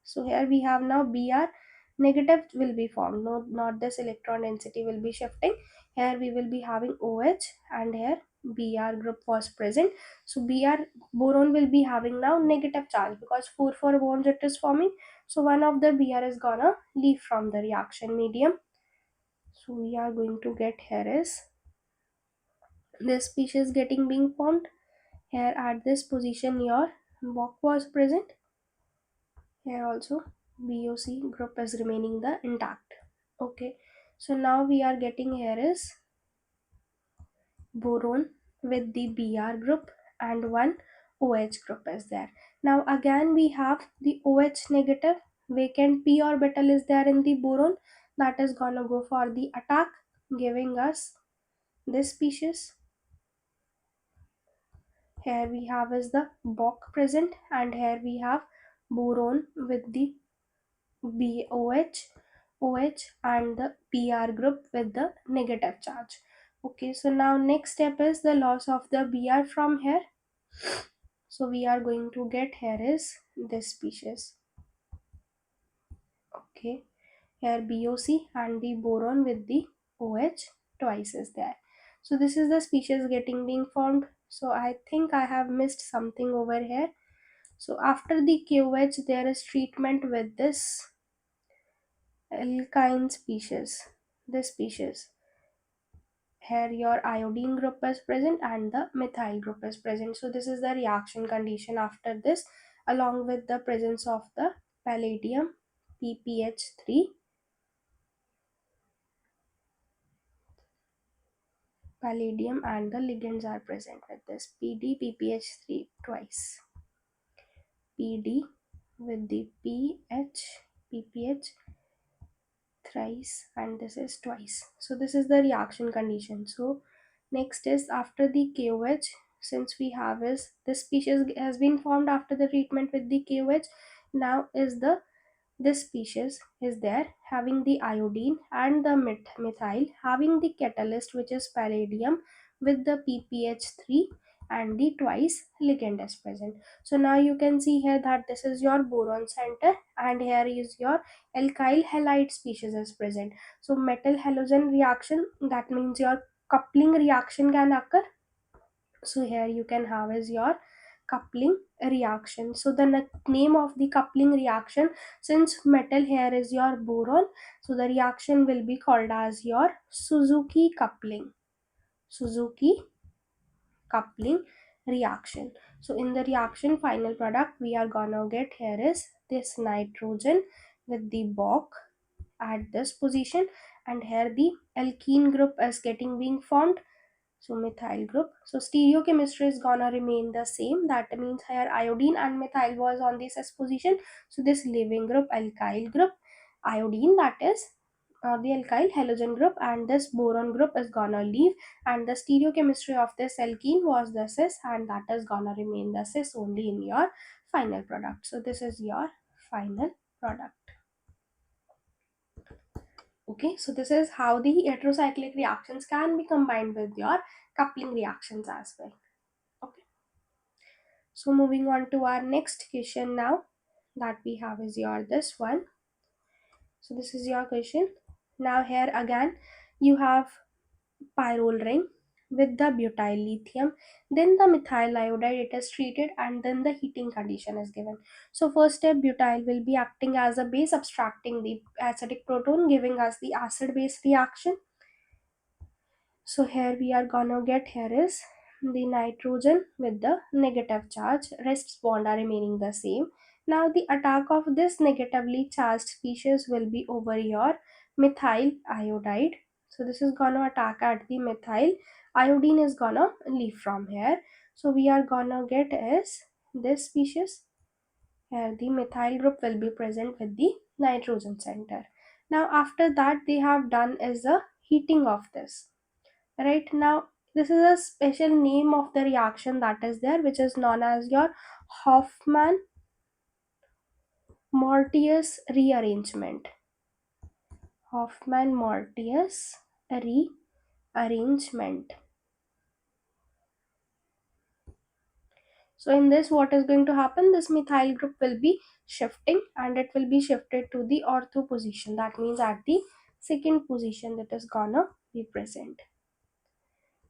so here we have now Br negative will be formed. No, not this electron density will be shifting. Here we will be having OH, and here Br group was present. So Br boron will be having now negative charge because 4 bonds it is forming. So one of the Br is gonna leave from the reaction medium. So we are going to get here is this species getting being formed. Here at this position your Bock was present. Here also BOC group is remaining the intact. Okay, so now we are getting here is boron with the Br group and one OH group is there. Now again we have the OH negative, vacant p orbital is there in the boron, that is gonna go for the attack, giving us this species. Here we have is the Bock present, and here we have boron with the OH and the Br group with the negative charge. Okay, so now next step is the loss of the Br from here. So we are going to get here is this species. Okay, here BOC and the boron with the OH twice is there. So this is the species getting being formed. So I think I have missed something over here. So after the QH there is treatment with this alkyne species, this species. Here your iodine group is present and the methyl group is present. So this is the reaction condition after this, along with the presence of the palladium pph3, palladium, and the ligands are present with this pd pph3 twice, pd with the pph thrice, and this is twice. So this is the reaction condition. So next is after the KOH, since we have is this species has been formed after the treatment with the KOH. Now is the this species is there having the iodine and the methyl having the catalyst which is palladium with the pph3 and the twice ligand is present. So now you can see here that this is your boron center, and here is your alkyl halide species is present. So metal halogen reaction, that means your coupling reaction can occur. So here you can have is your coupling reaction. So the name of the coupling reaction, since metal here is your boron, so the reaction will be called as your Suzuki coupling reaction. So in the reaction final product we are gonna get here is this nitrogen with the Bock at this position, and here the alkene group is getting being formed, so methyl group. So stereochemistry is gonna remain the same, that means here iodine and methyl was on this S position, so this leaving group alkyl group, iodine, that is the alkyl halogen group, and this boron group is gonna leave, and the stereochemistry of this alkene was the cis, and that is gonna remain the cis only in your final product. So this is your final product. Okay, so this is how the heterocyclic reactions can be combined with your coupling reactions as well. Okay, so moving on to our next question now, that we have is your this one. So this is your question. Now here again you have Pyrrole ring, with the butyl lithium, then the methyl iodide it is treated, and then the heating condition is given. So first step, butyl will be acting as a base, abstracting the acidic proton, giving us the acid base reaction. So here we are gonna get, here is the nitrogen with the negative charge, rest bond are remaining the same. Now the attack of this negatively charged species will be over your methyl iodide. So this is gonna attack at the methyl, iodine is gonna leave from here. So we are gonna get is this species. Here the methyl group will be present with the nitrogen center. Now after that they have done is a heating of this. Right now, this is a special name of the reaction that is there, which is known as your Hoffman Mortius rearrangement. Hoffman Mortius rearrangement. So in this, what is going to happen? This methyl group will be shifting, and it will be shifted to the ortho position. That means at the second position that is gonna be present.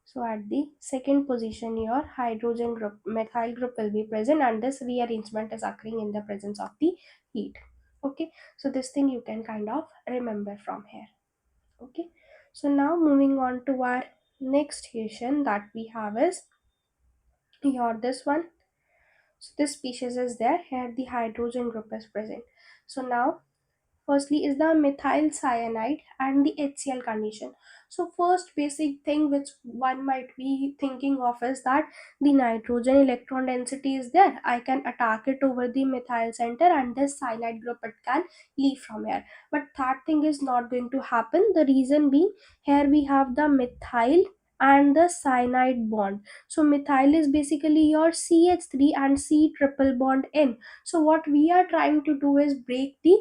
So at the second position, your hydrogen group, methyl group will be present, and this rearrangement is occurring in the presence of the heat. Okay, so this thing you can kind of remember from here. Okay, so now moving on to our next question that we have is here this one. So this species is there, here the hydrogen group is present. So now firstly is the methyl cyanide and the HCl condition. So first basic thing which one might be thinking of is that the nitrogen electron density is there. I can attack it over the methyl center, and this cyanide group it can leave from here. But that thing is not going to happen. The reason being, here we have the methyl and the cyanide bond. So methyl is basically your CH3 and C triple bond N. So what we are trying to do is break the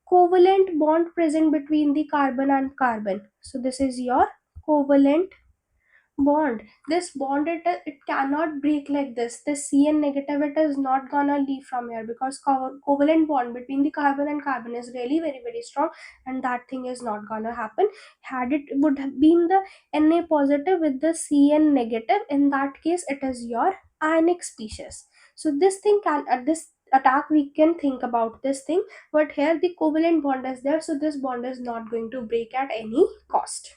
covalent bond present between the carbon and carbon. So this is your covalent bond. This bond it cannot break like this Cn negative it is not gonna leave from here, because covalent bond between the carbon and carbon is really very strong, and that thing is not gonna happen. Had it would have been the Na positive with the Cn negative, in that case it is your ionic species. So this thing can, at this attack we can think about this thing, but here the covalent bond is there, so this bond is not going to break at any cost.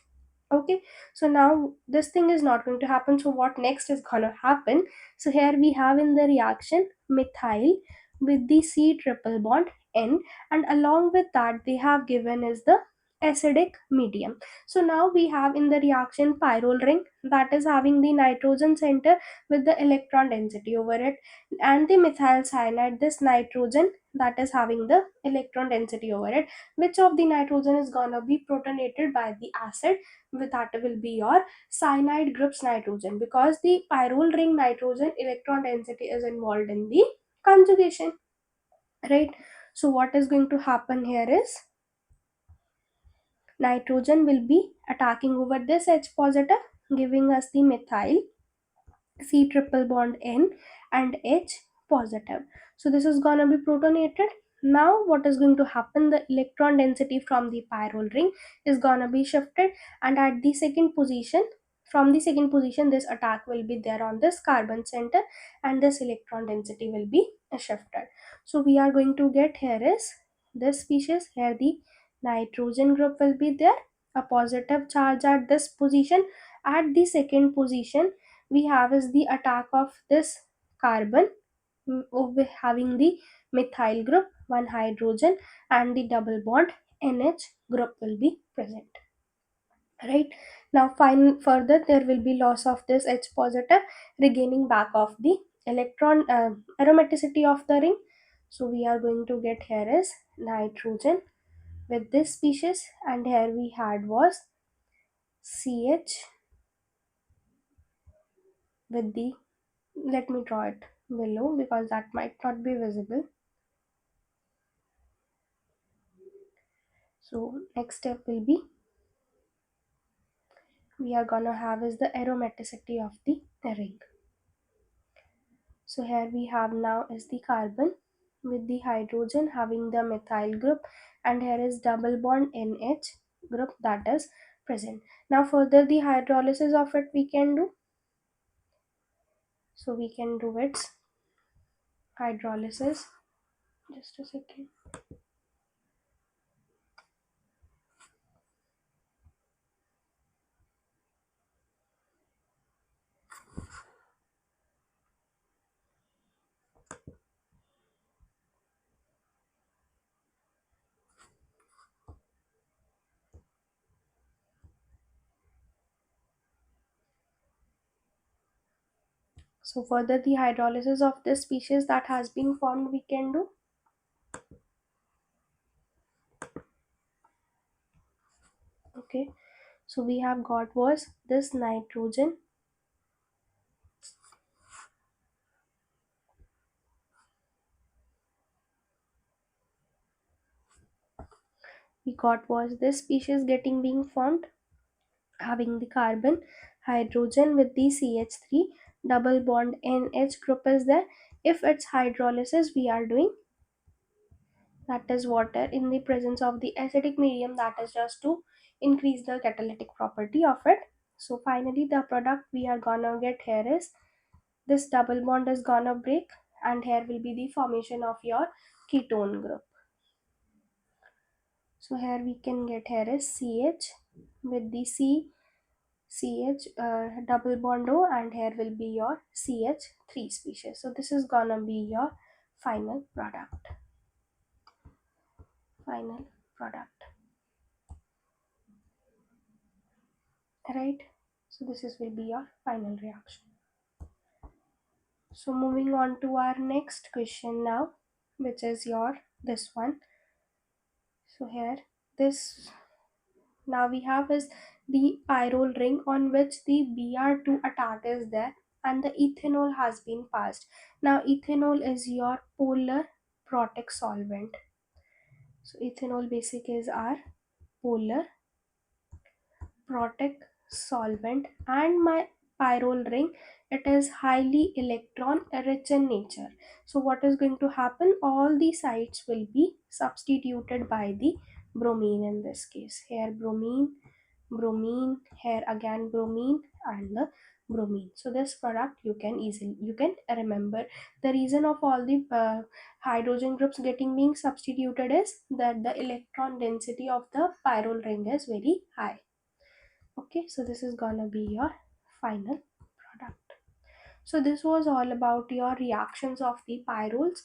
Okay, so now this thing is not going to happen. So what next is gonna happen? So here we have in the reaction methyl with the C triple bond N, and along with that they have given is the acidic medium. So now we have in the reaction pyrrole ring that is having the nitrogen center with the electron density over it, and the methyl cyanide, this nitrogen that is having the electron density over it. Which of the nitrogen is gonna be protonated by the acid? With that will be your cyanide group's nitrogen, because the pyrrole ring nitrogen electron density is involved in the conjugation, right? So what is going to happen here is nitrogen will be attacking over this H positive, giving us the methyl C triple bond N and H positive. So this is gonna be protonated. Now what is going to happen? The electron density from the pyrrole ring is gonna be shifted, and at the second position, from the second position this attack will be there on this carbon center, and this electron density will be shifted. So we are going to get, here is this species, here the nitrogen group will be there, a positive charge at this position. At the second position we have is the attack of this carbon, having the methyl group, one hydrogen, and the double bond NH group will be present, right? Now further there will be loss of this H positive, regaining back of the electron, aromaticity of the ring. So we are going to get, here is nitrogen with this species, and here we had was CH with the, let me draw it below because that might not be visible. So next step will be, we are gonna have is the aromaticity of the ring. So here we have now is the carbon with the hydrogen having the methyl group, and here is double bond NH group that is present. Now further the hydrolysis of it we can do. So we can do its hydrolysis. Just a second. So further the hydrolysis of this species that has been formed we can do. Okay, so we have got was this nitrogen. We got was this species getting being formed, having the carbon, hydrogen with the CH3, double bond NH group is there. If it's hydrolysis we are doing, that is water in the presence of the acidic medium, that is just to increase the catalytic property of it. So finally the product we are gonna get here is this double bond is gonna break, and here will be the formation of your ketone group. So here we can get here is CH with the CH double bond O, and here will be your CH3 species. So this is gonna be your final product. Final product. Right? So this is will be your final reaction. So moving on to our next question now, which is your this one. So here this now we have is the pyrrole ring on which the Br2 attack is there, and the ethanol has been passed. Now ethanol is your polar protic solvent. So ethanol basic is our polar protic solvent, and my pyrrole ring, it is highly electron rich in nature. So what is going to happen, all the sites will be substituted by the bromine. In this case here bromine, bromine, here again bromine, and the bromine. So this product you can easily you can remember. The reason of all the hydrogen groups getting being substituted is that the electron density of the pyrrole ring is very high. Okay, so this is gonna be your final product. So this was all about your reactions of the pyrroles.